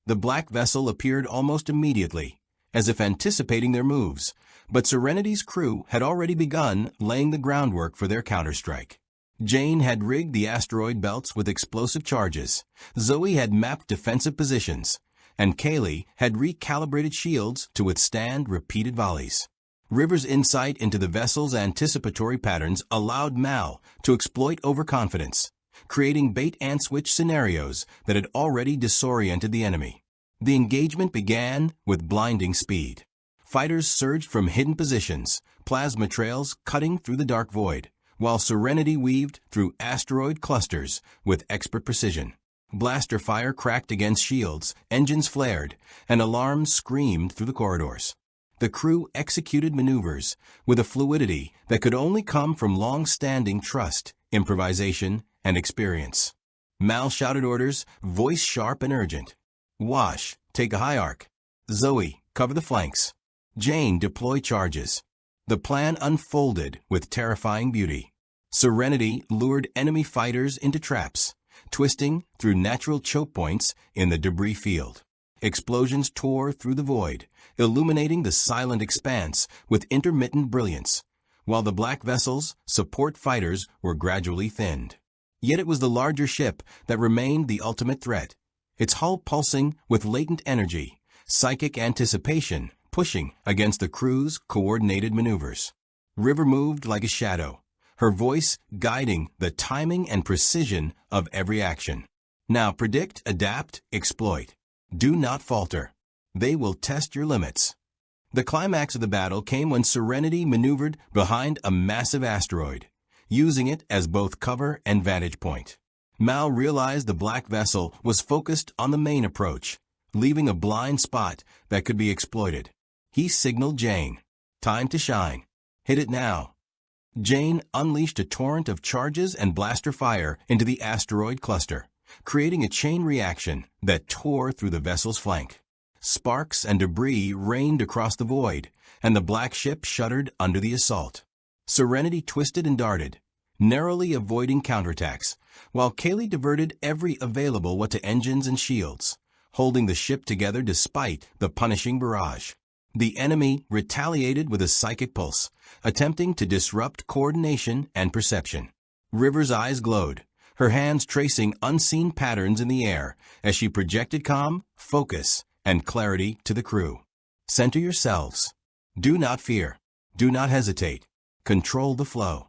Speaker 1: The black vessel appeared almost immediately, as if anticipating their moves, but Serenity's crew had already begun laying the groundwork for their counterstrike. Jayne had rigged the asteroid belts with explosive charges, Zoe had mapped defensive positions, and Kaylee had recalibrated shields to withstand repeated volleys. River's insight into the vessel's anticipatory patterns allowed Mal to exploit overconfidence, creating bait-and-switch scenarios that had already disoriented the enemy. The engagement began with blinding speed. Fighters surged from hidden positions, plasma trails cutting through the dark void, while Serenity weaved through asteroid clusters with expert precision. Blaster fire cracked against shields, engines flared, and alarms screamed through the corridors. The crew executed maneuvers with a fluidity that could only come from long-standing trust, improvisation, and experience. Mal shouted orders, voice sharp and urgent. Wash, take a high arc. Zoe, cover the flanks. Jayne, deploy charges. The plan unfolded with terrifying beauty. Serenity lured enemy fighters into traps, twisting through natural choke points in the debris field. Explosions tore through the void, illuminating the silent expanse with intermittent brilliance, while the black vessel's support fighters were gradually thinned. Yet it was the larger ship that remained the ultimate threat, its hull pulsing with latent energy, psychic anticipation pushing against the crew's coordinated maneuvers. River moved like a shadow, her voice guiding the timing and precision of every action. Now predict, adapt, exploit. Do not falter. They will test your limits. The climax of the battle came when Serenity maneuvered behind a massive asteroid, using it as both cover and vantage point. Mal realized the black vessel was focused on the main approach, leaving a blind spot that could be exploited. He signaled Jayne. Time to shine. Hit it now. Jayne unleashed a torrent of charges and blaster fire into the asteroid cluster, creating a chain reaction that tore through the vessel's flank. Sparks and debris rained across the void, and the black ship shuddered under the assault. Serenity twisted and darted, narrowly avoiding counterattacks, while Kaylee diverted every available to engines and shields, holding the ship together despite the punishing barrage. The enemy retaliated with a psychic pulse, attempting to disrupt coordination and perception. River's eyes glowed, her hands tracing unseen patterns in the air as she projected calm, focus, and clarity to the crew. Center yourselves. Do not fear. Do not hesitate. Control the flow.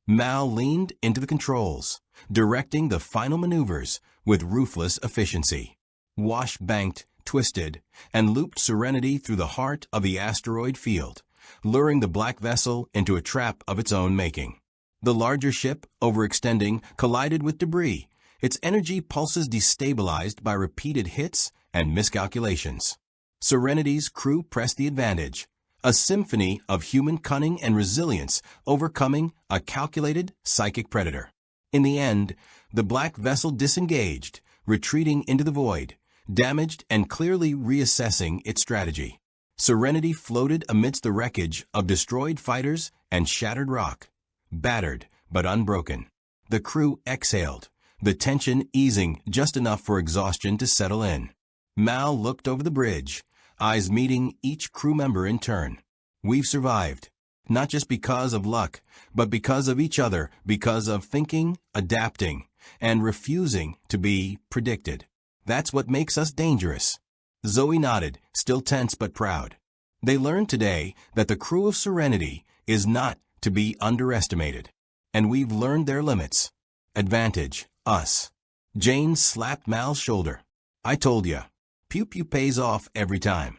Speaker 1: Mal leaned into the controls, directing the final maneuvers with ruthless efficiency. Wash banked, twisted, and looped Serenity through the heart of the asteroid field, luring the black vessel into a trap of its own making. The larger ship, overextending, collided with debris, its energy pulses destabilized by repeated hits and miscalculations. Serenity's crew pressed the advantage, a symphony of human cunning and resilience overcoming a calculated psychic predator. In the end, the black vessel disengaged, retreating into the void, damaged and clearly reassessing its strategy. Serenity floated amidst the wreckage of destroyed fighters and shattered rock, battered but unbroken. The crew exhaled, the tension easing just enough for exhaustion to settle in. Mal looked over the bridge, eyes meeting each crew member in turn. We've survived, not just because of luck, but because of each other, because of thinking, adapting, and refusing to be predicted. That's what makes us dangerous. Zoe nodded, still tense but proud. They learned today that the crew of Serenity is not to be underestimated. And we've learned their limits. Advantage, us. Jayne slapped Mal's shoulder. I told ya. Pew-pew pays off every time.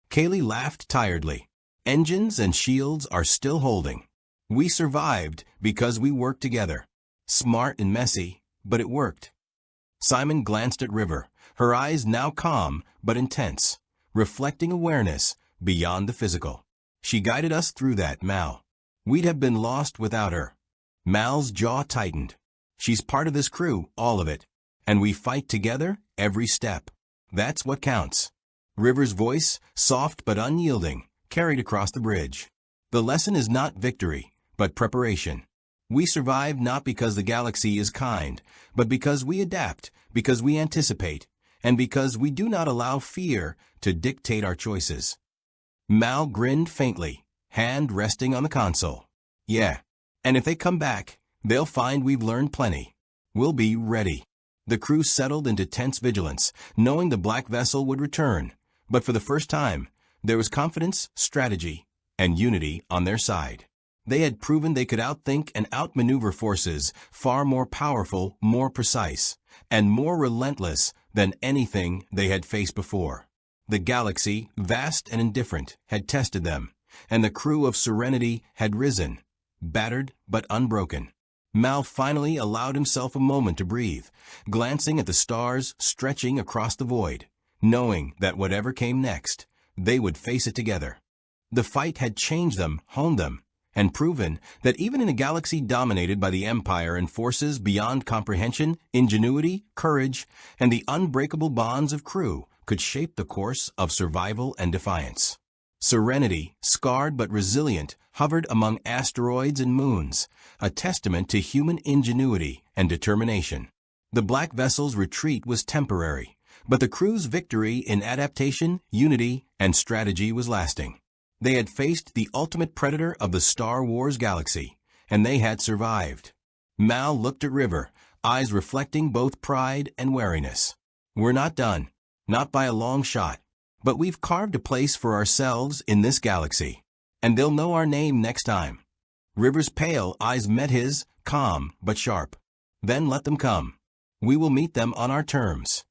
Speaker 1: Kaylee laughed tiredly. Engines and shields are still holding. We survived because we worked together. Smart and messy, but it worked. Simon glanced at River, her eyes now calm but intense, reflecting awareness beyond the physical. She guided us through that, Mal. We'd have been lost without her. Mal's jaw tightened. She's part of this crew, all of it. And we fight together every step. That's what counts. River's voice, soft but unyielding, carried across the bridge. The lesson is not victory, but preparation. We survive not because the galaxy is kind, but because we adapt, because we anticipate, and because we do not allow fear to dictate our choices. Mal grinned faintly, hand resting on the console. Yeah, and if they come back, they'll find we've learned plenty. We'll be ready. The crew settled into tense vigilance, knowing the black vessel would return. But for the first time, there was confidence, strategy, and unity on their side. They had proven they could outthink and outmaneuver forces far more powerful, more precise, and more relentless than anything they had faced before. The galaxy, vast and indifferent, had tested them, and the crew of Serenity had risen, battered but unbroken. Mal finally allowed himself a moment to breathe, glancing at the stars stretching across the void, knowing that whatever came next, they would face it together. The fight had changed them, honed them, and proven that even in a galaxy dominated by the Empire and forces beyond comprehension, ingenuity, courage, and the unbreakable bonds of crew could shape the course of survival and defiance. Serenity, scarred but resilient, hovered among asteroids and moons, a testament to human ingenuity and determination. The black vessel's retreat was temporary, but the crew's victory in adaptation, unity, and strategy was lasting. They had faced the ultimate predator of the Star Wars galaxy, and they had survived. Mal looked at River, eyes reflecting both pride and wariness. We're not done, not by a long shot, but we've carved a place for ourselves in this galaxy, and they'll know our name next time. River's pale eyes met his, calm but sharp. Then let them come. We will meet them on our terms.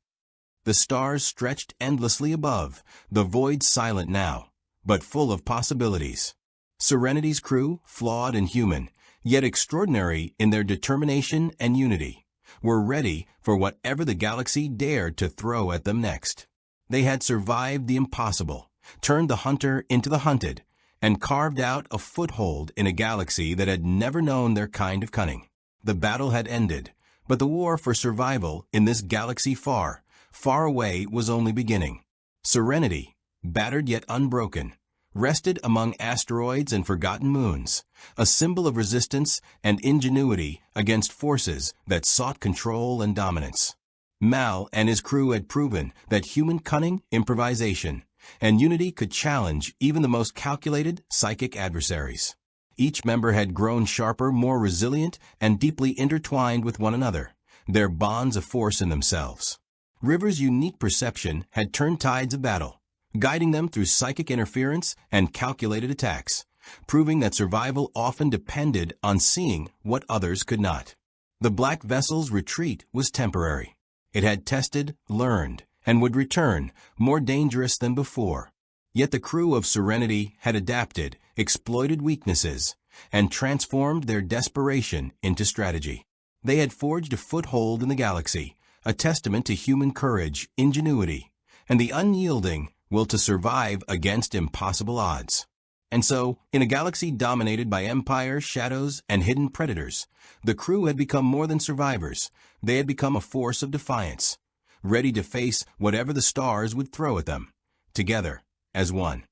Speaker 1: The stars stretched endlessly above, the void silent now, but full of possibilities. Serenity's crew, flawed and human, yet extraordinary in their determination and unity, were ready for whatever the galaxy dared to throw at them next. They had survived the impossible, turned the hunter into the hunted, and carved out a foothold in a galaxy that had never known their kind of cunning. The battle had ended, but the war for survival in this galaxy far, far away was only beginning. Serenity, battered yet unbroken, rested among asteroids and forgotten moons, a symbol of resistance and ingenuity against forces that sought control and dominance. Mal and his crew had proven that human cunning, improvisation, and unity could challenge even the most calculated psychic adversaries. Each member had grown sharper, more resilient, and deeply intertwined with one another, their bonds a force in themselves. River's unique perception had turned tides of battle, guiding them through psychic interference and calculated attacks, proving that survival often depended on seeing what others could not. The black vessel's retreat was temporary. It had tested, learned, and would return, more dangerous than before. Yet the crew of Serenity had adapted, exploited weaknesses, and transformed their desperation into strategy. They had forged a foothold in the galaxy, a testament to human courage, ingenuity, and the unyielding will to survive against impossible odds. And so, in a galaxy dominated by empires, shadows, and hidden predators, the crew had become more than survivors. They had become a force of defiance, ready to face whatever the stars would throw at them, together as one.